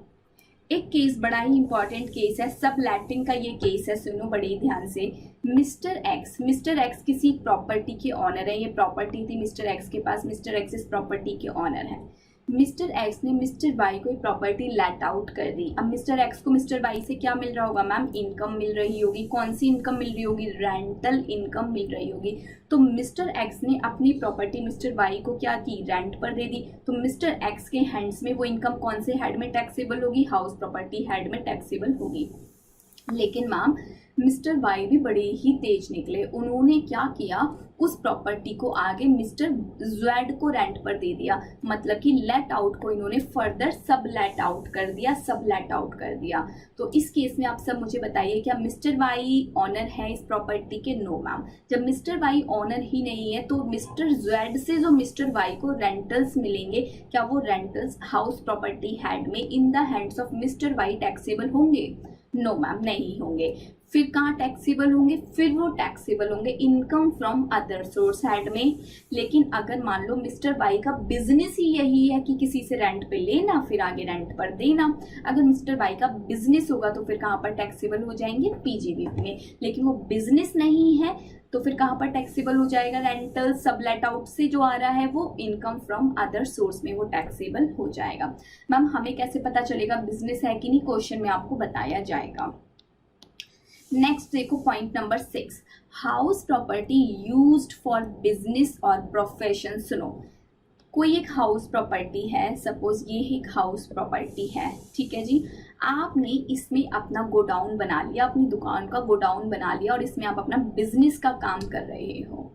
एक केस बड़ा ही इंपॉर्टेंट केस है, सब लैटिंग का ये केस है, सुनो बड़े ध्यान से। मिस्टर एक्स किसी प्रॉपर्टी के ऑनर है, ये प्रॉपर्टी थी मिस्टर एक्स के पास, मिस्टर एक्स इस प्रॉपर्टी के ऑनर है। मिस्टर एक्स ने मिस्टर वाई को प्रॉपर्टी लेट आउट कर दी। अब मिस्टर एक्स को मिस्टर वाई से क्या मिल रहा होगा? मैम इनकम मिल रही होगी। कौन सी इनकम मिल रही होगी? रेंटल इनकम मिल रही होगी। तो मिस्टर एक्स ने अपनी प्रॉपर्टी मिस्टर वाई को क्या की? रेंट पर दे दी। तो मिस्टर एक्स के हैंड्स में वो इनकम कौन से हेड में टैक्सेबल होगी? हाउस प्रॉपर्टी हेड में टैक्सेबल होगी। लेकिन मैम मिस्टर वाई भी बड़े ही तेज निकले, उन्होंने क्या किया? उस प्रॉपर्टी को आगे मिस्टर जेड को रेंट पर दे दिया, मतलब कि लेट आउट को इन्होंने फर्दर सब लेट आउट कर दिया, सब लेट आउट कर दिया। तो इस केस में आप सब मुझे बताइए, क्या मिस्टर वाई ऑनर है इस प्रॉपर्टी के? No ma'am. जब मिस्टर वाई ऑनर ही नहीं है तो मिस्टर जेड से जो मिस्टर वाई को रेंटल्स मिलेंगे, क्या वो रेंटल्स हाउस प्रॉपर्टी हेड में in the hands of Mr Y taxable होंगे? नो मैम, नहीं होंगे। फिर कहाँ टैक्सेबल होंगे? फिर वो टैक्सेबल होंगे income from other source head में। लेकिन अगर मान लो मिस्टर वाई का बिजनेस ही यही है कि किसी से रेंट पे लेना फिर आगे रेंट पर देना, अगर मिस्टर वाई का बिजनेस होगा तो फिर कहाँ पर टैक्सेबल हो जाएंगे? PGBP में। लेकिन वो बिजनेस नहीं है तो फिर कहाँ पर टैक्सेबल हो जाएगा? रेंटल सब लेट आउट से जो आ रहा है वो इनकम फ्रॉम अदर सोर्स में वो टैक्सेबल हो जाएगा। मैम हमें कैसे पता चलेगा बिजनेस है कि नहीं? क्वेश्चन में आपको बताया जाएगा। नेक्स्ट देखो point number 6, house property used for business और प्रोफेशन। सुनो, कोई एक हाउस प्रॉपर्टी है, सपोज ये एक हाउस प्रॉपर्टी है, ठीक है जी। आपने इसमें अपना गोडाउन बना लिया, अपनी दुकान का गोडाउन बना लिया और इसमें आप अपना बिजनेस का काम कर रहे हो।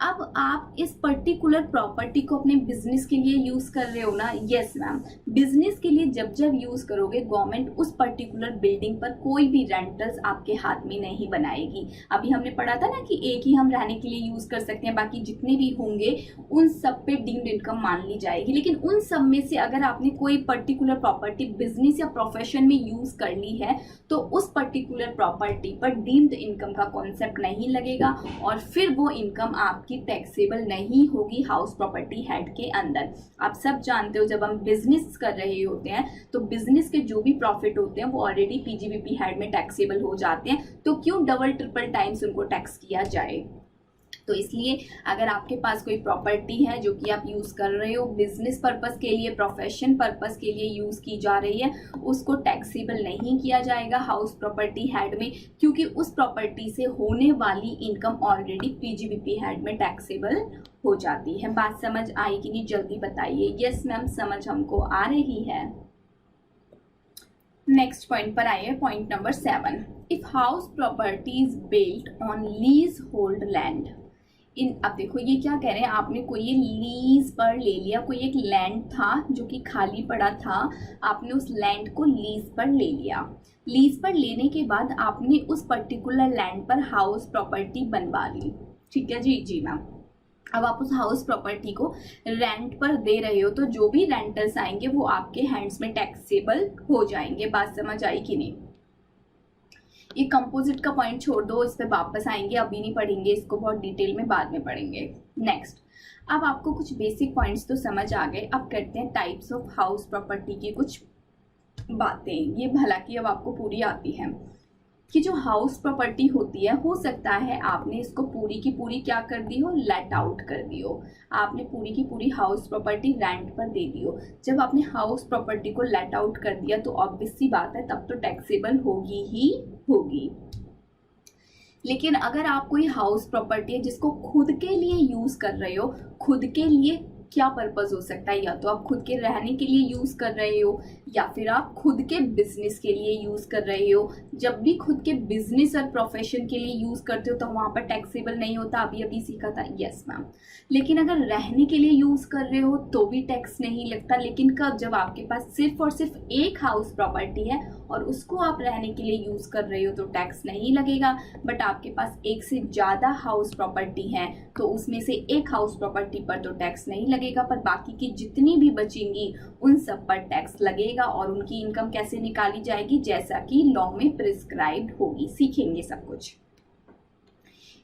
अब आप इस पर्टिकुलर प्रॉपर्टी को अपने बिजनेस के लिए यूज कर रहे हो ना? Yes ma'am. बिजनेस के लिए जब जब यूज करोगे गवर्नमेंट उस पर्टिकुलर बिल्डिंग पर कोई भी रेंटल्स आपके हाथ में नहीं बनाएगी। अभी हमने पढ़ा था ना कि एक ही हम रहने के लिए यूज कर सकते हैं, बाकी जितने भी होंगे उन सब पे डीम्ड इनकम मान ली जाएगी। लेकिन उन सब में से अगर आपने कोई पर्टिकुलर प्रॉपर्टी बिजनेस या प्रोफेशन में यूज कर ली है तो उस पर्टिकुलर प्रॉपर्टी पर डीम्ड इनकम का कॉन्सेप्ट नहीं लगेगा और फिर वो इनकम आपकी टैक्सेबल नहीं होगी हाउस प्रॉपर्टी हेड के अंदर। आप सब जानते हो जब हम बिजनेस कर रहे होते हैं तो बिजनेस के जो भी प्रॉफिट होते हैं वो ऑलरेडी पीजीबीपी हेड में टैक्सेबल हो जाते हैं, तो क्यों डबल ट्रिपल टाइम्स उनको टैक्स किया जाए। तो इसलिए अगर आपके पास कोई प्रॉपर्टी है जो कि आप यूज़ कर रहे हो बिजनेस पर्पस के लिए, प्रोफेशन पर्पस के लिए यूज़ की जा रही है, उसको टैक्सेबल नहीं किया जाएगा हाउस प्रॉपर्टी हेड में, क्योंकि उस प्रॉपर्टी से होने वाली इनकम ऑलरेडी पीजीबीपी हेड में टैक्सेबल हो जाती है। बात समझ आई कि नहीं, जल्दी बताइए। यस मैम, समझ हमको आ रही है। नेक्स्ट पॉइंट पर आइए, point number 7। If house property is built on lease hold land. अब देखो ये क्या कह रहे हैं, आपने कोई ये लीज पर ले लिया, कोई एक लैंड था जो कि खाली पड़ा था, आपने उस लैंड को लीज पर ले लिया। लीज पर लेने के बाद आपने उस पर्टिकुलर लैंड पर हाउस प्रॉपर्टी बनवा ली, ठीक है जी मैम। अब आप उस हाउस प्रॉपर्टी को रेंट पर दे रहे हो तो जो भी रेंटर्स आएंगे वो आपके हैंड्स में टैक्सेबल हो जाएंगे। बात समझ आई कि नहीं। ये कंपोजिट का पॉइंट छोड़ दो, इस पे वापस आएंगे, अभी नहीं पढ़ेंगे इसको, बहुत डिटेल में बाद में पढ़ेंगे। नेक्स्ट, अब आपको कुछ बेसिक पॉइंट्स तो समझ आ गए। अब करते हैं टाइप्स ऑफ हाउस प्रॉपर्टी की कुछ बातें। ये भला की अब आपको पूरी आती है कि जो हाउस प्रॉपर्टी होती है, हो सकता है आपने इसको पूरी की पूरी क्या कर दी हो, लेट आउट कर दी हो, आपने पूरी की पूरी हाउस प्रॉपर्टी रेंट पर दे दी हो। जब आपने हाउस प्रॉपर्टी को लेट आउट कर दिया तो ऑब्वियस सी बात है तब तो टैक्सेबल होगी ही होगी। लेकिन अगर आप कोई हाउस प्रॉपर्टी है जिसको खुद के लिए यूज कर रहे हो, खुद के लिए क्या पर्पस हो सकता है, या तो आप खुद के रहने के लिए यूज कर रहे हो या फिर आप खुद के बिजनेस के लिए यूज कर रहे हो। जब भी खुद के बिजनेस और प्रोफेशन के लिए यूज करते हो तो वहां पर टैक्सेबल नहीं होता, अभी सीखा था। Yes ma'am. लेकिन अगर रहने के लिए यूज कर रहे हो तो भी टैक्स नहीं लगता। लेकिन कब, जब आपके पास सिर्फ और सिर्फ एक हाउस प्रॉपर्टी है और उसको आप रहने के लिए यूज कर रहे हो तो टैक्स नहीं लगेगा। बट आपके पास एक से ज्यादा हाउस प्रॉपर्टी है तो उसमें से एक हाउस प्रॉपर्टी पर तो टैक्स नहीं लगेगा, पर बाकी की जितनी भी बचेंगी उन सब पर टैक्स लगेगा। और उनकी इनकम कैसे निकाली जाएगी, जैसा कि लॉ में प्रिस्क्राइब्ड होगी। सीखेंगे सब कुछ।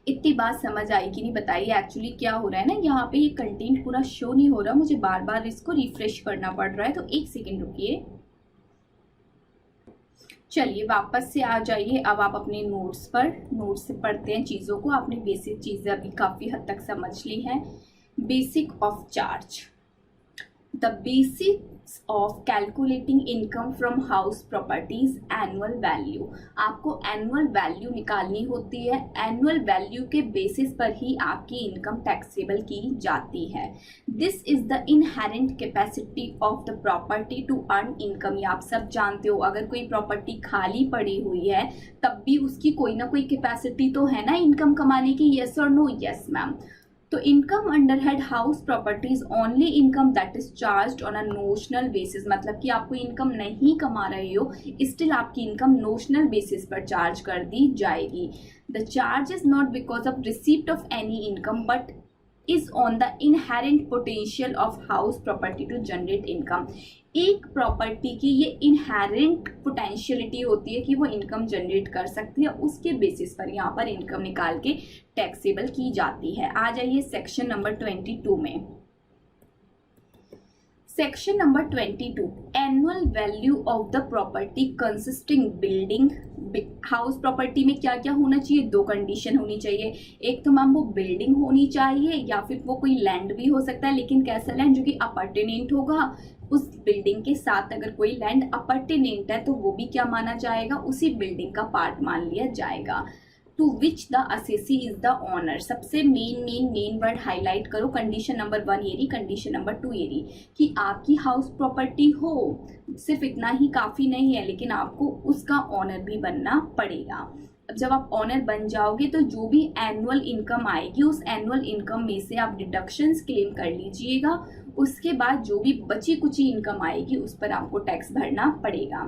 इतनी बात समझ आई कि नहीं, बताइए। एक्चुअली क्या हो रहा है ना, यहाँ पे ये कंटेंट पूरा शो नहीं हो रहा, मुझे बार बार इसको रिफ्रेश करना पड़ रहा है, तो एक सेकेंड रुकिए। चलिए वापस से आ जाइए। अब आप अपने नोट्स से पढ़ते हैं चीज़ों को। आपने बेसिक चीज़ें अभी काफ़ी हद तक समझ ली हैं। Basic of charge, the basics of calculating income from house properties annual value. आपको एनुअल वैल्यू निकालनी होती है। एनुअल वैल्यू के बेसिस पर ही आपकी इनकम टैक्सेबल की जाती है। This is the inherent capacity of the property to earn income. ये आप सब जानते हो, अगर कोई प्रॉपर्टी खाली पड़ी हुई है तब भी उसकी कोई ना कोई कैपेसिटी तो है ना इनकम कमाने की। यस और नो? Yes ma'am. तो income under head house property is only income that is charged on a notional basis. मतलब कि आपको इनकम नहीं कमा रहे हो, स्टिल आपकी इनकम नोशनल बेसिस पर चार्ज कर दी जाएगी। The charge is not because of receipt of any income but is on the inherent potential of house property to generate income। एक प्रॉपर्टी की ये इनहेरेंट पोटेंशियलिटी होती है कि वो इनकम जनरेट कर सकती है, उसके बेसिस पर यहाँ पर इनकम निकाल के टैक्सेबल की जाती है। आ जाइए सेक्शन नंबर 22 में। Section number 22, annual value of the property consisting building. House property में क्या क्या होना चाहिए, दो कंडीशन होनी चाहिए। एक तो मैम वो बिल्डिंग होनी चाहिए या फिर वो कोई लैंड भी हो सकता है, लेकिन कैसा लैंड, जो कि अपार्टमेंट होगा। उस बिल्डिंग के साथ अगर कोई लैंड अपार्टमेंट है तो वो भी क्या माना जाएगा, उसी बिल्डिंग का पार्ट मान लिया जाएगा। To which the assessee is the owner. सबसे मेन वर्ड हाईलाइट करो। कंडीशन नंबर 1 ये रही, कंडीशन नंबर 2 ये रही कि आपकी हाउस प्रॉपर्टी हो। सिर्फ इतना ही काफ़ी नहीं है, लेकिन आपको उसका ऑनर भी बनना पड़ेगा। अब जब आप ऑनर बन जाओगे तो जो भी एनुअल इनकम आएगी उस एनुअल इनकम में से आप डिडक्शंस क्लेम कर लीजिएगा। उसके बाद जो भी बची कुची इनकम आएगी उस पर आपको टैक्स भरना पड़ेगा।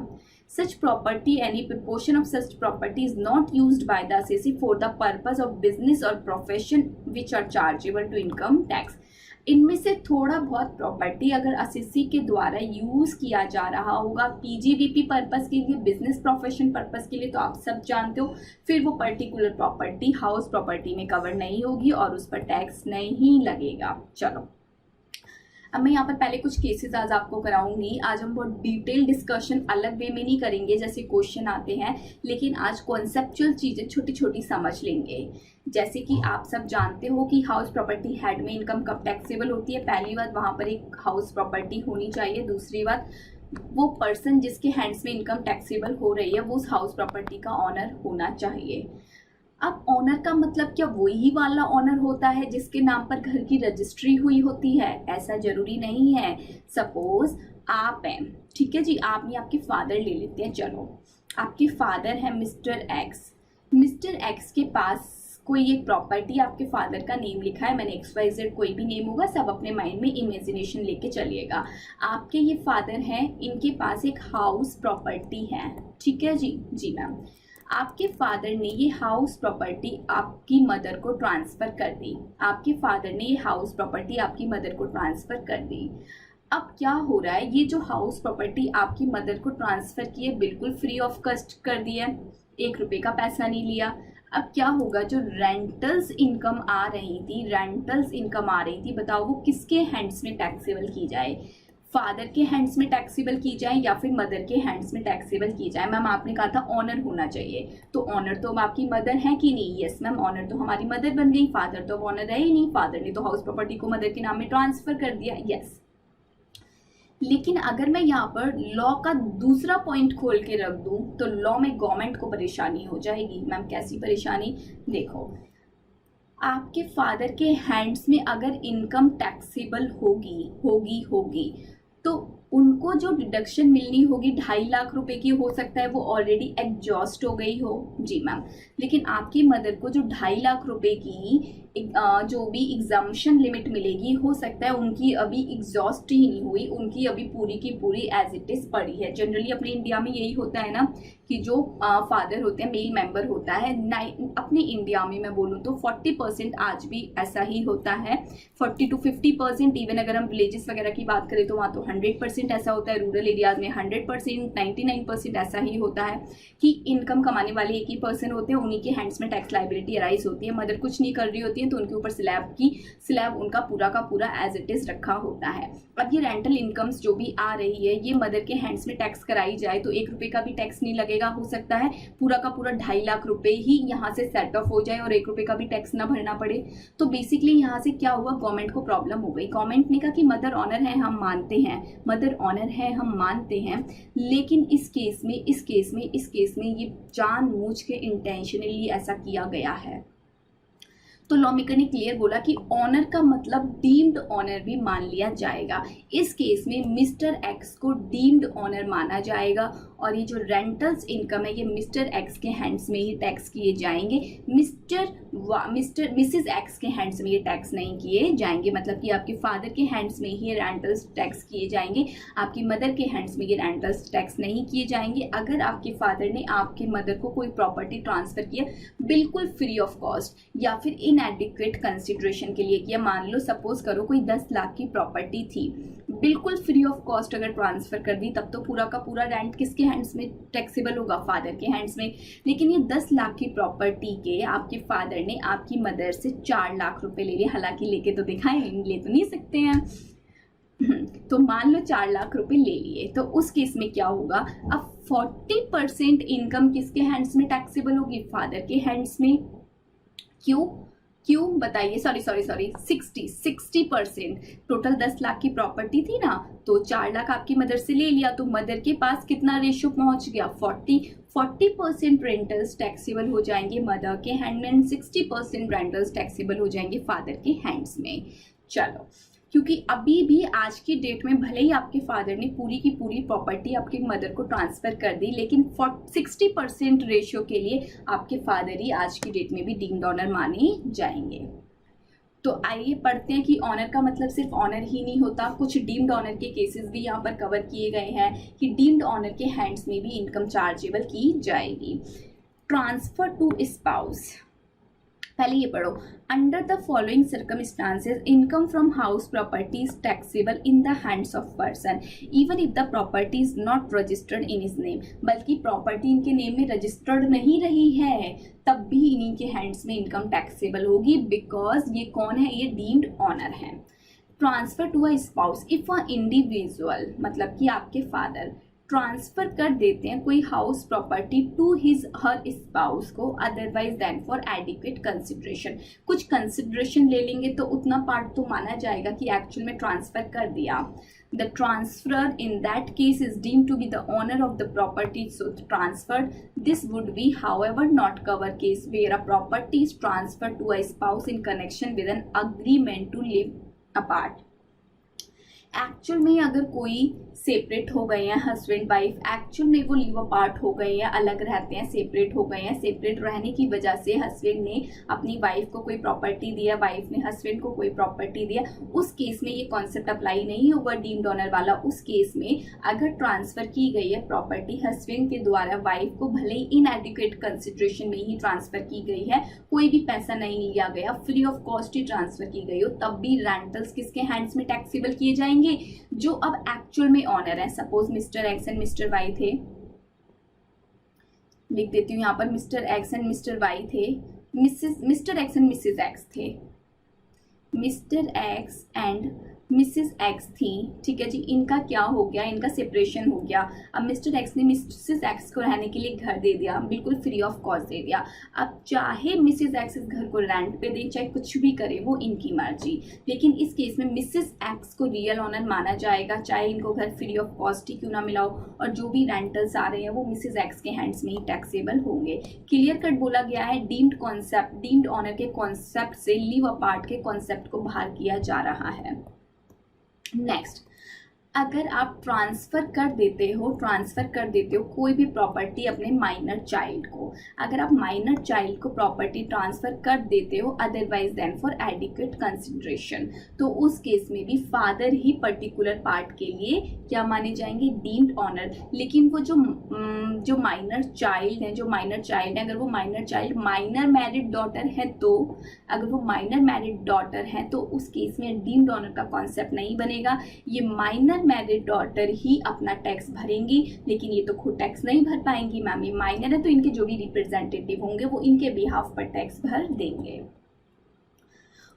Such property, any proportion of such property is not used by the assessee for the purpose of business or profession which are chargeable to income tax। इनमें से थोड़ा बहुत प्रॉपर्टी अगर असेसी के द्वारा यूज किया जा रहा होगा पीजीवीपी पर्पस के लिए, बिजनेस प्रोफेशन पर्पस के लिए, तो आप सब जानते हो फिर वो पर्टिकुलर प्रॉपर्टी हाउस प्रॉपर्टी में कवर नहीं होगी और उस पर टैक्स नहीं लगेगा। चलो अब मैं यहाँ पर पहले कुछ केसेस आज आपको कराऊंगी। आज हम बहुत डिटेल डिस्कशन अलग वे में नहीं करेंगे जैसे क्वेश्चन आते हैं, लेकिन आज कॉन्सेप्चुअल चीज़ें छोटी छोटी समझ लेंगे। जैसे कि आप सब जानते हो कि हाउस प्रॉपर्टी हेड में इनकम कब टैक्सेबल होती है। पहली बात, वहाँ पर एक हाउस प्रॉपर्टी होनी चाहिए। दूसरी बात, वो पर्सन जिसके हैंड्स में इनकम टैक्सेबल हो रही है वो उस हाउस प्रॉपर्टी का ऑनर होना चाहिए। अब ऑनर का मतलब क्या वही वाला ऑनर होता है जिसके नाम पर घर की रजिस्ट्री हुई होती है? ऐसा जरूरी नहीं है। सपोज आप हैं, ठीक है जी, आप नहीं आपके फादर ले लेते हैं। चलो आपके फादर है मिस्टर एक्स। मिस्टर एक्स के पास कोई एक प्रॉपर्टी, आपके फादर का नेम लिखा है, मैंने XYZ कोई भी नेम होगा, सब अपने माइंड में इमेजिनेशन लेके चलिएगा। आपके ये फादर हैं, इनके पास एक हाउस प्रॉपर्टी है, ठीक है जी। जी मैम, आपके फादर ने ये हाउस प्रॉपर्टी आपकी मदर को ट्रांसफ़र कर दी। आपके फादर ने ये हाउस प्रॉपर्टी आपकी मदर को ट्रांसफ़र कर दी। अब क्या हो रहा है, ये जो हाउस प्रॉपर्टी आपकी मदर को ट्रांसफ़र की है बिल्कुल फ्री ऑफ कॉस्ट कर दिया, 1 रुपये का पैसा नहीं लिया। अब क्या होगा, जो रेंटल्स इनकम आ रही थी, बताओ वो किसके हैंड्स में टैक्सेबल की जाए? फादर के हैंड्स में टैक्सेबल की जाए या फिर मदर के हैंड्स में टैक्सेबल की जाए? मैम आपने कहा था ऑनर होना चाहिए, तो ऑनर तो आपकी मदर है कि नहीं? यस मैम, ऑनर तो हमारी मदर बन गई, फादर तो अब ऑनर है ही नहीं। फादर ने तो हाउस प्रॉपर्टी को मदर के नाम में ट्रांसफर कर दिया। यस, लेकिन अगर मैं यहाँ पर लॉ का दूसरा पॉइंट खोल के रख दूं तो लॉ में गवर्नमेंट को परेशानी हो जाएगी। मैम कैसी परेशानी? देखो, आपके फादर के हैंड्स में अगर इनकम टैक्सेबल होगी तो उनको जो डिडक्शन मिलनी होगी 2.5 लाख रुपए की, हो सकता है वो ऑलरेडी एग्जॉस्ट हो गई हो। जी मैम, लेकिन आपकी मदर को जो 2.5 लाख रुपए की जो भी एग्जाम्पशन लिमिट मिलेगी, हो सकता है उनकी अभी एग्जॉस्ट ही नहीं हुई, उनकी अभी पूरी की पूरी एज इट इज पड़ी है। जनरली अपने इंडिया में यही होता है ना कि जो फादर होते हैं, मेल मेंबर होता है, अपने इंडिया में मैं बोलूँ तो 40% आज भी ऐसा ही होता है, 40 to 50%। इवन अगर हम विलेजेस वगैरह की बात करें तो वहाँ तो 100% ऐसा होता है। रूरल एरियाज में 100%, 99% ऐसा ही होता है कि इनकम कमाने वाले एक ही पर्सन होते हैं, उन्हीं के हैंड्स में टैक्स लाइबिलिटी अराइज होती है। मदर कुछ नहीं कर रही होती है तो उनके ऊपर स्लैब उनका पूरा का पूरा एज इट इज रखा होता है। अब ये रेंटल इनकम्स जो भी आ रही है, ये मदर के हैंड्स में टैक्स कराई जाए तो 1 रुपये का भी टैक्स नहीं लगेगा। हो सकता है पूरा का पूरा 2.5 लाख रुपए ही यहाँ से सेट ऑफ हो जाए और 1 रुपये का भी टैक्स ना भरना पड़े। तो बेसिकली यहाँ से क्या हुआ, गवर्नमेंट को प्रॉब्लम हो गई। गवर्नमेंट ने कहा कि मदर ऑनर है, हम मानते हैं, लेकिन इस केस में ये जानबूझ के इंटेंशनली ऐसा किया गया है। तो लॉ मेकर ने क्लियर बोला कि ऑनर का मतलब डीम्ड ऑनर भी मान लिया जाएगा। इस केस में मिस्टर एक्स को डीम्ड ऑनर माना जाएगा और ये जो रेंटल्स इनकम है ये मिस्टर एक्स के हैंड्स में ही टैक्स किए जाएंगे। मिसेस एक्स के हैंड्स में ये टैक्स नहीं किए जाएंगे, मतलब कि आपके फादर के हैंड्स में ही रेंटल्स टैक्स किए जाएंगे, आपकी मदर के हैंड्स में ये रेंटल्स टैक्स नहीं किए जाएंगे। अगर आपके फादर ने आपके मदर को कोई प्रॉपर्टी ट्रांसफर किया बिल्कुल फ्री ऑफ कॉस्ट या फिर इनएडिक्वेट कंसिडरेशन के लिए किया, मान लो सपोज करो कोई 10 लाख की प्रॉपर्टी थी, बिल्कुल फ्री ऑफ कॉस्ट अगर ट्रांसफर कर दी, तब तो पूरा का पूरा रेंट किसके हैंड्स में टैक्सेबल होगा? फादर के हैंड्स में। लेकिन ये 10 लाख की प्रॉपर्टी के आपके फादर ने आपकी मदर से 4 लाख रुपए ले लिए, हालांकि लेके तो दिखाएं, ले तो नहीं सकते हैं, तो मान लो 4 लाख रुपए ले लिए, तो उस केस में क्या होगा, अब 40% इनकम किसके हैंड्स में टैक्सेबल होगी? फादर के हैंड्स में। क्यों बताइए? सॉरी 60%। टोटल 10 लाख की प्रॉपर्टी थी ना, तो 4 लाख आपकी मदर से ले लिया, तो मदर के पास कितना रेशियो पहुंच गया? 40% रेंटल्स टैक्सेबल हो जाएंगे मदर के हैंड में, 60% रेंटल्स टैक्सेबल हो जाएंगे फादर के हैंड्स में। चलो, क्योंकि अभी भी आज की डेट में भले ही आपके फादर ने पूरी की पूरी प्रॉपर्टी आपकी मदर को ट्रांसफ़र कर दी, लेकिन 60% रेशियो के लिए आपके फादर ही आज की डेट में भी डीम्ड ऑनर माने जाएंगे। तो आइए पढ़ते हैं कि ऑनर का मतलब सिर्फ ऑनर ही नहीं होता, कुछ डीम्ड ऑनर के केसेस भी यहाँ पर कवर किए गए हैं कि डीम्ड ऑनर के हैंड्स में भी इनकम चार्जेबल की जाएगी। ट्रांसफ़र टू स्पाउस, पहले ये पढ़ो, under the following circumstances income from house property is taxable in the hands of person even if the property is not registered in his name. बल्कि property इनके name में registered नहीं रही है तब भी इन्हीं के हैंड्स में इनकम टैक्सेबल होगी, बिकॉज ये कौन है, ये डीम्ड ऑनर है। Transfer to a spouse, if a individual मतलब कि आपके फादर ट्रांसफर कर देते हैं कोई house property to his her spouse को otherwise then for adequate consideration. कुछ कंसिडरेशन ले लेंगे तो उतना पार्ट तो माना जाएगा कि एक्चुअल में ट्रांसफर कर दिया। The transfer in that case is deemed to be the owner of the property so transferred. This would be however not cover case where a property is transfer to a spouse in connection with an agreement to live apart. Actual में अगर कोई separate हो गए हैं husband wife, actual में वो live apart हो गए हैं, अलग रहते हैं, सेपरेट हो गए हैं, सेपरेट रहने की वजह से हस्बैंड ने अपनी वाइफ को कोई प्रॉपर्टी दिया, वाइफ ने हस्बैंड को कोई प्रॉपर्टी दिया, उस केस में ये कॉन्सेप्ट अप्लाई नहीं होगा डीम्ड ऑनर वाला। उस केस में अगर ट्रांसफर की गई है प्रॉपर्टी हस्बैंड के द्वारा वाइफ को, भले ही इनएडिक्वेट कंसिडरेशन में ही ट्रांसफर की गई है, कोई भी पैसा नहीं लिया गया, free of cost he transfer की गई हो, तब भी रेंटल्स किसके हैंड्स में टैक्सेबल किए जाएंगे, जो अब एक्चुअल में ऑनर है। Suppose Mr X and Mr Y थे, लिख देती हूँ यहाँ पर, Mr X and Mr Y थे, Mr X and Mrs X थे, Mr X and Mrs X थी, ठीक है जी। इनका क्या हो गया, इनका सेपरेशन हो गया। अब मिस्टर एक्स ने मिसेस एक्स को रहने के लिए घर दे दिया, बिल्कुल फ्री ऑफ कॉस्ट दे दिया। अब चाहे मिसेस एक्स इस घर को रेंट पे दे, चाहे कुछ भी करे, वो इनकी मर्जी, लेकिन इस केस में मिसेस एक्स को रियल ऑनर माना जाएगा, चाहे इनको घर फ्री ऑफ कॉस्ट ही क्यों ना मिला हो, और जो भी रेंटल्स आ रहे हैं वो मिसेस एक्स के हैंड्स में ही टैक्सेबल होंगे। क्लियर कट बोला गया है। डीम्ड कॉन्सेप्ट, डीम्ड ऑनर के कॉन्सेप्ट से लिव अपार्ट के कॉन्सेप्ट को बाहर किया जा रहा है। नेक्स्ट, अगर आप ट्रांसफ़र कर देते हो कोई भी प्रॉपर्टी अपने माइनर चाइल्ड को, अगर आप माइनर चाइल्ड को प्रॉपर्टी ट्रांसफ़र कर देते हो otherwise then for adequate consideration, तो उस केस में भी फादर ही पर्टिकुलर पार्ट के लिए क्या माने जाएंगे, डीम्ड ऑनर। लेकिन वो जो माइनर चाइल्ड है, अगर वो minor child minor married daughter है, तो अगर वो माइनर मैरिड डॉटर है तो उस केस में डीम्ड ऑनर का कॉन्सेप्ट नहीं बनेगा। ये माइनर मैरिड डॉटर ही अपना टैक्स भरेंगी, लेकिन ये तो खुद टैक्स नहीं भर पाएंगी। मैम ये माइनर है तो इनके जो भी रिप्रेजेंटेटिव होंगे वो इनके बिहाफ पर टैक्स भर देंगे।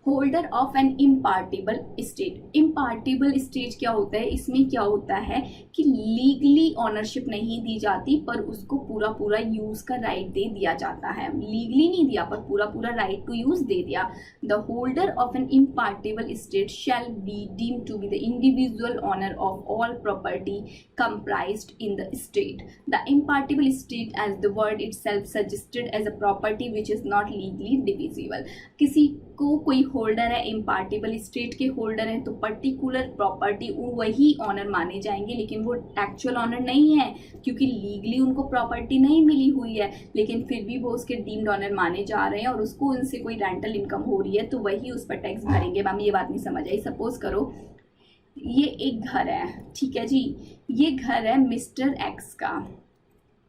Holder of an impartible estate, impartible estate क्या होता है, इसमें क्या होता है कि लीगली ऑनरशिप नहीं दी जाती पर उसको पूरा यूज का राइट दे दिया जाता है। लीगली नहीं दिया पर पूरा राइट टू यूज दे दिया। The holder of an impartible estate shall be deemed to be the individual owner of all property comprised in the state. The impartible state, as the word itself suggested, as a property which is not legally divisible. किसी को कोई holder है, इम्पार्टिबल state के holder हैं, तो particular property वही honour माने जाएंगे, लेकिन वो एक्चुअल ऑनर नहीं है क्योंकि लीगली उनको प्रॉपर्टी नहीं मिली हुई है, लेकिन फिर भी वो उसके डीम्ड ऑनर माने जा रहे हैं और उसको उनसे कोई रेंटल इनकम हो रही है तो वही उस पर टैक्स भरेंगे। मैम ये बात नहीं समझ आई। सपोज करो ये एक घर है, ठीक है जी, ये घर है मिस्टर एक्स का।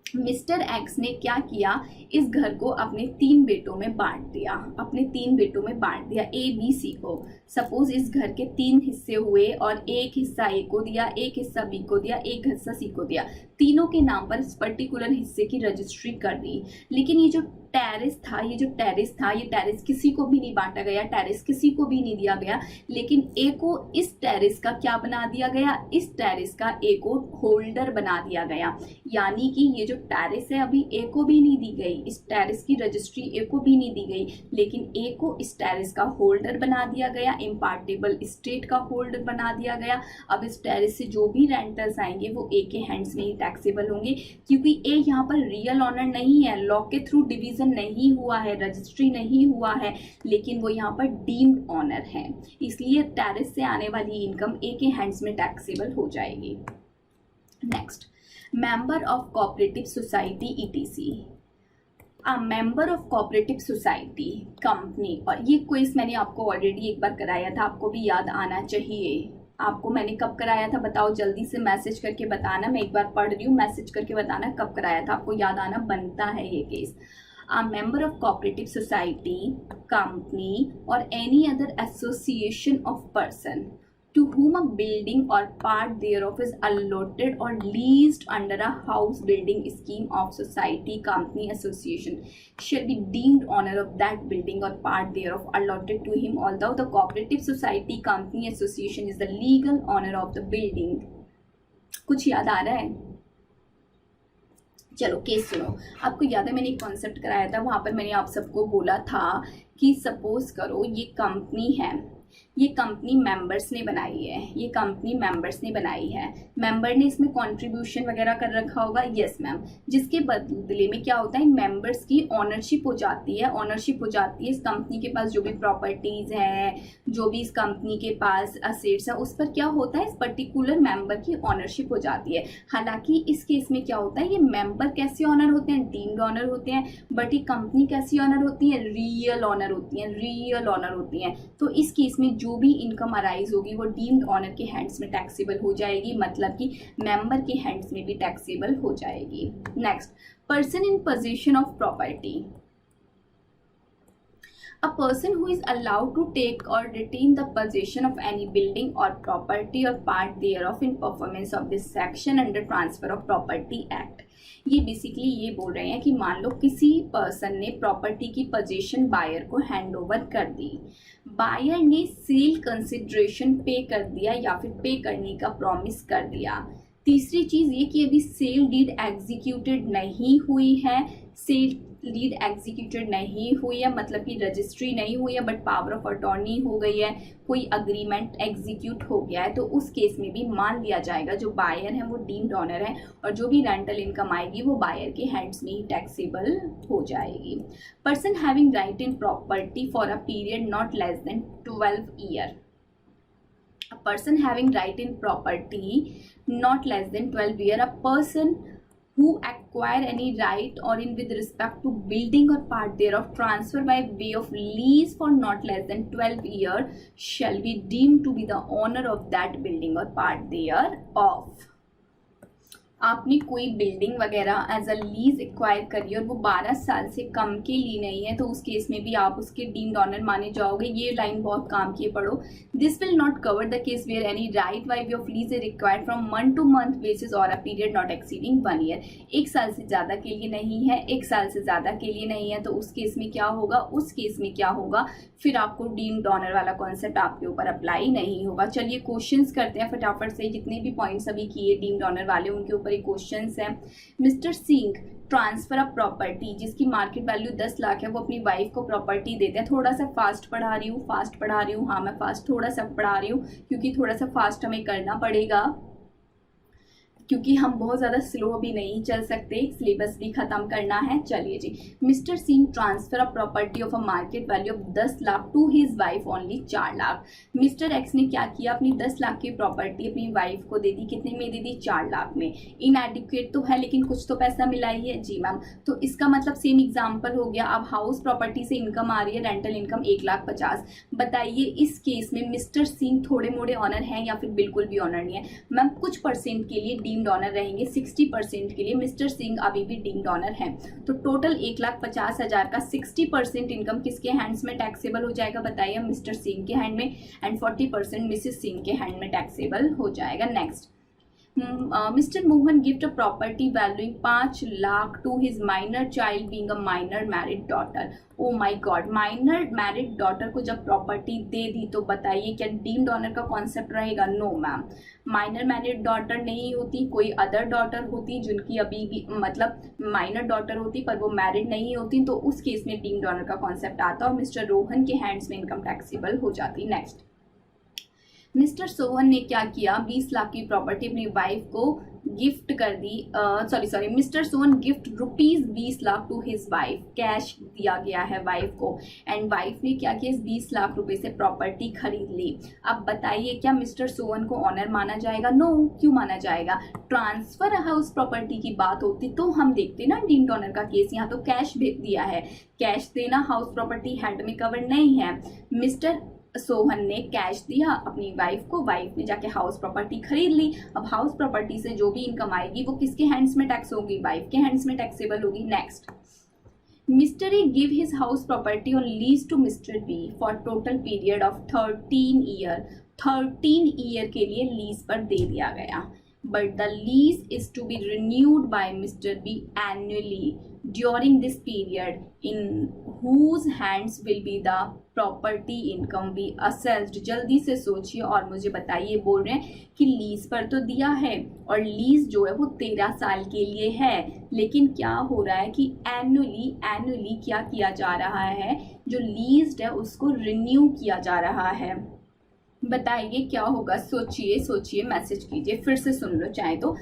मिस्टर एक्स ने क्या किया, इस घर को अपने 3 बेटों में बांट दिया, ए बी सी को। सपोज इस घर के 3 हिस्से हुए और एक हिस्सा ए को दिया, एक हिस्सा बी को दिया, एक हिस्सा सी को दिया, तीनों के नाम पर इस पर्टिकुलर हिस्से की रजिस्ट्री कर दी। लेकिन ये जो टेरेस था, ये टेरेस किसी को भी नहीं बांटा गया, टेरेस किसी को भी नहीं दिया गया, लेकिन ए को इस टेरेस का क्या बना दिया गया, इस टेरेस का ए को होल्डर बना दिया गया। यानी कि ये जो टेरेस है अभी ए को भी नहीं दी गई, इस टेरेस की रजिस्ट्री ए को भी नहीं दी गई, लेकिन ए को इस टेरेस का होल्डर बना दिया गया, इम्पार्टिबल स्टेट का होल्डर बना दिया गया। अब इस टेरेस से जो भी रेंटल्स आएंगे वो ए के हैंड्स में ही टैक्सेबल होंगे, क्योंकि ए यहाँ पर रियल ऑनर नहीं है, लॉ के थ्रू डिवीजन नहीं हुआ है, रजिस्ट्री नहीं हुआ है, लेकिन वो यहाँ पर डीम्ड ऑनर है, इसलिए टेरेस से आने वाली इनकम ए के हैंड्स में टैक्सेबल हो जाएगी। Next, member of cooperative society etc. A member of cooperative society company, और ये क्विज मैंने आपको ऑलरेडी एक बार कराया था, आपको भी याद आना चाहिए। आपको मैंने कब कराया था बताओ, जल्दी से मैसेज करके बताना, मैं एक बार पढ़ रही हूँ, मैसेज करके बताना कब कराया था, आपको याद आना बनता है ये case. a member of cooperative society, company, or any other association of person to whom a building or part thereof is allotted or leased under a house building scheme of society, company, association shall be deemed owner of that building or part thereof allotted to him, although the cooperative society, company, association is the legal owner of the building. कुछ याद आ रहा है? चलो case सुनो। आपको याद है मैंने एक कॉन्सेप्ट कराया था, वहाँ पर मैंने आप सबको बोला था कि सपोज करो ये कंपनी है, ये कंपनी मेंबर्स ने बनाई है, ये कंपनी मेंबर्स ने बनाई है, मेंबर ने इसमें कंट्रीब्यूशन वगैरह कर रखा होगा, यस मैम, जिसके बदले में क्या होता है, मेंबर्स की ओनरशिप हो जाती है, ओनरशिप हो जाती है इस कंपनी के पास जो भी प्रॉपर्टीज़ हैं, जो भी इस कंपनी के पास असेट्स है, उस पर क्या होता है, इस पर्टिकुलर मेंबर की ओनरशिप हो जाती है। हालांकि इस केस में क्या होता है, ये मेंबर कैसे ऑनर होते हैं, डीम्ड ऑनर होते हैं, बट ये कंपनी कैसी ऑनर होती है, रियल ऑनर होती हैं, रियल ऑनर होती हैं। तो इस केस में जो भी इनकम अराइज होगी वो डीम्ड ऑनर के हैंड्स में टैक्सेबल हो जाएगी, मतलब कि मेंबर के हैंड्स में भी टैक्सेबल हो जाएगी। Next, person in position of property, a person who is allowed to take or retain the possession of any building or property or part thereof in performance of this section under transfer of property act। ये basically ये बोल रहे हैं कि मान लो किसी person ने property की पोजीशन बायर को हैंड ओवर कर दी, बायर ने सेल कंसिडरेशन पे कर दिया या फिर पे करने का प्रॉमिस कर दिया। तीसरी चीज़ ये कि अभी सेल डीड एग्जीक्यूटेड नहीं हुई है, सेल डीड एग्जीक्यूटेड नहीं हुई है मतलब कि रजिस्ट्री नहीं हुई है बट पावर ऑफ अटॉर्नी हो गई है, कोई अग्रीमेंट एग्जीक्यूट हो गया है, तो उस केस में भी मान लिया जाएगा जो बायर है वो डीम्ड ऑनर है और जो भी रेंटल इनकम आएगी वो बायर के हैंड्स में ही टैक्सेबल हो जाएगी। Person having right in property for a period not less than 12 year, a person having right in property not less than 12 year, a person who acquire any right or in with respect to building or part thereof transfer by way of lease for not less than 12 year shall be deemed to be the owner of that building or part thereof। आपने कोई building वगैरह as a lease acquire करी और वो 12 साल से कम के लिए नहीं है तो उस केस में भी आप उसके डीम्ड ऑनर माने जाओगे। ये लाइन बहुत काम की है, पढ़ो। This will not cover the case where any right by way of lease is required from month to month basis और a period not exceeding 1 year. एक साल से ज़्यादा के लिए नहीं है, एक साल से ज़्यादा के लिए नहीं है, तो उस केस में क्या होगा, उस केस में क्या होगा, फिर आपको डीम्ड ऑनर वाला कॉन्सेप्ट आपके ऊपर अप्लाई नहीं होगा। चलिए क्वेश्चंस करते हैं फटाफट से, जितने भी पॉइंट्स अभी किए डीम्ड ऑनर वाले उनके ऊपर क्वेश्चंस हैं। Mister Singh transfer of property, जिसकी मार्केट वैल्यू 10 लाख है, वो अपनी वाइफ को प्रॉपर्टी देते हैं। थोड़ा सा फास्ट पढ़ा रही हूँ, हाँ मैं फास्ट थोड़ा सा पढ़ा रही हूँ क्योंकि थोड़ा सा फास्ट हमें करना पड़ेगा क्योंकि हम बहुत ज़्यादा स्लो भी नहीं चल सकते, सिलेबस भी ख़त्म करना है। चलिए जी, Mr Singh transfer of property of a market value of 10 lakh to his wife only 4 lakh. Mr X ने क्या किया, अपनी 10 लाख की प्रॉपर्टी अपनी वाइफ को दे दी, कितने में दे दी, 4 लाख में। इनएडिक्वेट तो है लेकिन कुछ तो पैसा मिला ही है, जी मैम। तो इसका मतलब सेम एग्जाम्पल हो गया। अब हाउस प्रॉपर्टी से इनकम आ रही है, रेंटल इनकम 1,50,000। बताइए इस केस में मिस्टर सिंह थोड़े मोड़े ऑनर हैं या फिर बिल्कुल भी ऑनर नहीं है। मैम कुछ परसेंट के लिए डीम्ड ऑनर रहेंगे, 60% के लिए मिस्टर सिंह अभी भी डीम्ड ऑनर हैं। तो टोटल 1,50,000 का 60% इनकम किसके हैंड्स में टैक्सेबल हो जाएगा, बताइए, मिस्टर सिंह के हैंड में, एंड 40% मिसेस सिंह के हैंड में टैक्सेबल हो जाएगा। Next, Mr. Mohan gift a property valuing 5 lakh to his minor child being a minor married daughter। Oh my God, minor married daughter को जब प्रॉपर्टी दे दी तो बताइए क्या डीम्ड ऑनर का कॉन्सेप्ट रहेगा? No ma'am, minor married daughter नहीं होती, कोई अदर डॉटर होती जिनकी अभी भी मतलब माइनर डॉटर होती पर वो मैरिड नहीं होती, तो उस केस में डीम्ड ऑनर का कॉन्सेप्ट आता और मिस्टर रोहन के हैंड्स में इनकम टैक्सेबल हो जाती। नेक्स्ट, मिस्टर सोहन ने क्या किया, 20 लाख की प्रॉपर्टी अपनी वाइफ को गिफ्ट कर दी। Sorry Mr Sohan gift ₹20 lakh to his wife, cash दिया गया है वाइफ को, एंड वाइफ ने क्या किया, इस 20 लाख रुपए से प्रॉपर्टी खरीद ली। अब बताइए क्या मिस्टर सोहन को ऑनर माना जाएगा? नो, क्यों माना जाएगा? ट्रांसफर हाउस प्रॉपर्टी की बात होती तो हम देखते ना डीम्ड ऑनर का केस, यहाँ तो कैश भेज दिया है, कैश देना हाउस प्रॉपर्टी हैंड में कवर नहीं है। मिस्टर सोहन ने कैश दिया अपनी वाइफ को, वाइफ ने जाके हाउस प्रॉपर्टी खरीद ली। अब हाउस प्रॉपर्टी से जो भी इनकम आएगी वो किसके हैंड्स में टैक्स होगी, वाइफ के हैंड्स में टैक्सेबल होगी। Next, Mr. A give his house property on lease to Mr. B for total period of 13 year. 13 year के लिए लीज पर दे दिया गया, but the lease is to be renewed by Mr B annually during this period in whose hands will be the property income be assessed. जल्दी से सोचिए और मुझे बताइए। बोल रहे हैं कि लीज पर तो दिया है और लीज जो है वो 13 साल के लिए है, लेकिन क्या हो रहा है कि एनुअली क्या किया जा रहा है, जो लीज्ड है उसको रिन्यू किया जा रहा है। बताइए क्या होगा, सोचिए मैसेज कीजिए, फिर से सुन लो चाहे तो।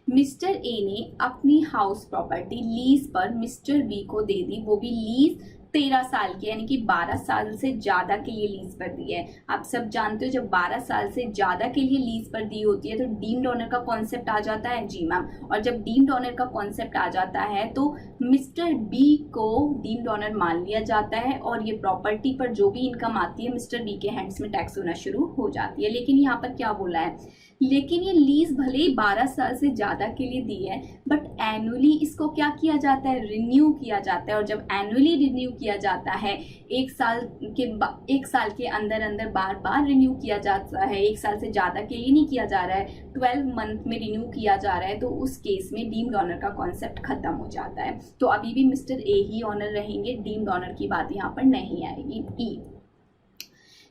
मिस्टर ए ने अपनी हाउस प्रॉपर्टी लीज पर मिस्टर बी को दे दी, वो भी लीज 13 साल की, यानी कि 12 साल से ज़्यादा के लिए लीज पर दी है। आप सब जानते हो जब 12 साल से ज़्यादा के लिए लीज पर दी होती है तो डीम्ड ओनर का कॉन्सेप्ट आ जाता है। जी मैम, और जब डीम्ड ओनर का कॉन्सेप्ट आ जाता है तो मिस्टर बी को डीम्ड ओनर मान लिया जाता है और ये प्रॉपर्टी पर जो भी इनकम आती है मिस्टर बी के हैंड्स में टैक्स होना शुरू हो जाती है। लेकिन यहाँ पर क्या बोला है, लेकिन ये लीज भले ही 12 साल से ज़्यादा के लिए दी है, बट एनुअली इसको क्या किया जाता है, रिन्यू किया जाता है। और जब एनुअली रिन्यू किया जाता है, एक साल के अंदर बार बार रिन्यू किया जाता है, एक साल से ज़्यादा के लिए नहीं किया जा रहा है, 12 मंथ में रिन्यू किया जा रहा है, तो उस केस में डीम्ड ऑनर का कॉन्सेप्ट खत्म हो जाता है। तो अभी भी मिस्टर ए ही ऑनर रहेंगे, डीम्ड ऑनर की बात यहाँ पर नहीं आएगी। E,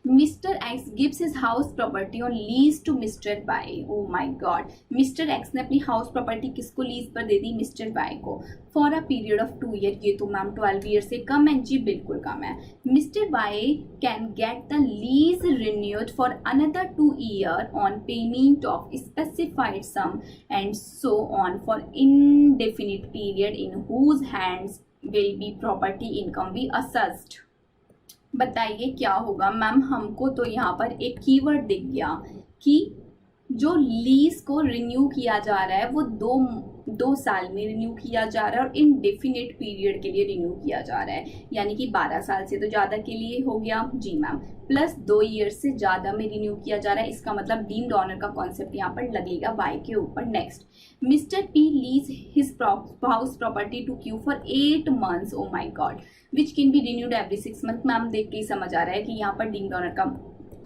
Mr X gives his house property on lease to Mr Y. Oh my god, Mr X ने अपनी हाउस प्रॉपर्टी किसको लीज पर दे दी, मिस्टर वाई को, for a period of 2 year. ये तो मैम 12 ईयर से कम है जी, बिल्कुल कम है। Mr Y can get the lease renewed for another 2 year on payment of specified sum and so on for indefinite period in whose hands will be property income be assessed. बताइए क्या होगा ma'am, हमको तो यहाँ पर एक keyword दिख गया कि जो लीज को रिन्यू किया जा रहा है वो दो साल में रिन्यू किया जा रहा है और इनडेफिनिट पीरियड के लिए रिन्यू किया जा रहा है, यानी कि 12 साल से तो ज़्यादा के लिए हो गया जी मैम, प्लस 2 ईयर से ज़्यादा में रिन्यू किया जा रहा है। इसका मतलब डीम्ड ऑनर का कॉन्सेप्ट यहाँ पर लगेगा वाई के ऊपर। Next, Mr P lease his house property to Q for 8 months। Oh my God, which can be renewed every 6 months। Ma'am देख के ही समझ आ रहा है कि यहाँ पर डीम्ड ऑनर का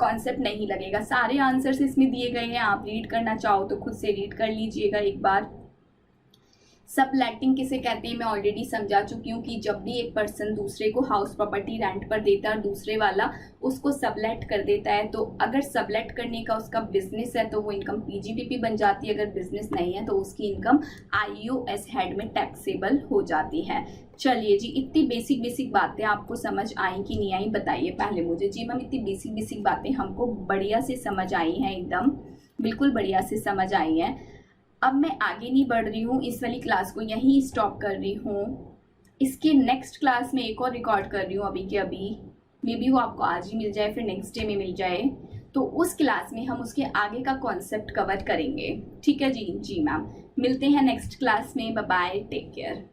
कॉन्सेप्ट नहीं लगेगा। सारे आंसर्स इसमें दिए गए हैं, आप रीड करना चाहो तो खुद से रीड कर लीजिएगा एक बार। सबलेटिंग किसे कहते हैं मैं ऑलरेडी समझा चुकी हूँ कि जब भी एक पर्सन दूसरे को हाउस प्रॉपर्टी रेंट पर देता है और दूसरे वाला उसको सबलेट कर देता है, तो अगर सबलेट करने का उसका बिजनेस है तो वो इनकम पीजीबीपी बन जाती है, अगर बिजनेस नहीं है तो उसकी इनकम आईओएस हेड में टैक्सेबल हो जाती है। चलिए जी, इतनी बेसिक बातें आपको समझ आई कि नहीं आई बताइए पहले मुझे। जी मैम, इतनी बेसिक बातें हमको बढ़िया से समझ आई हैं, एकदम बिल्कुल बढ़िया से समझ आई हैं। अब मैं आगे नहीं बढ़ रही हूँ, इस वाली क्लास को यहीं स्टॉप कर रही हूँ। इसके नेक्स्ट क्लास में एक और रिकॉर्ड कर रही हूँ अभी के अभी, मे बी वो आपको आज ही मिल जाए फिर नेक्स्ट डे में मिल जाए, तो उस क्लास में हम उसके आगे का कॉन्सेप्ट कवर करेंगे। ठीक है जी मैम, मिलते हैं नेक्स्ट क्लास में। Bye bye, take care.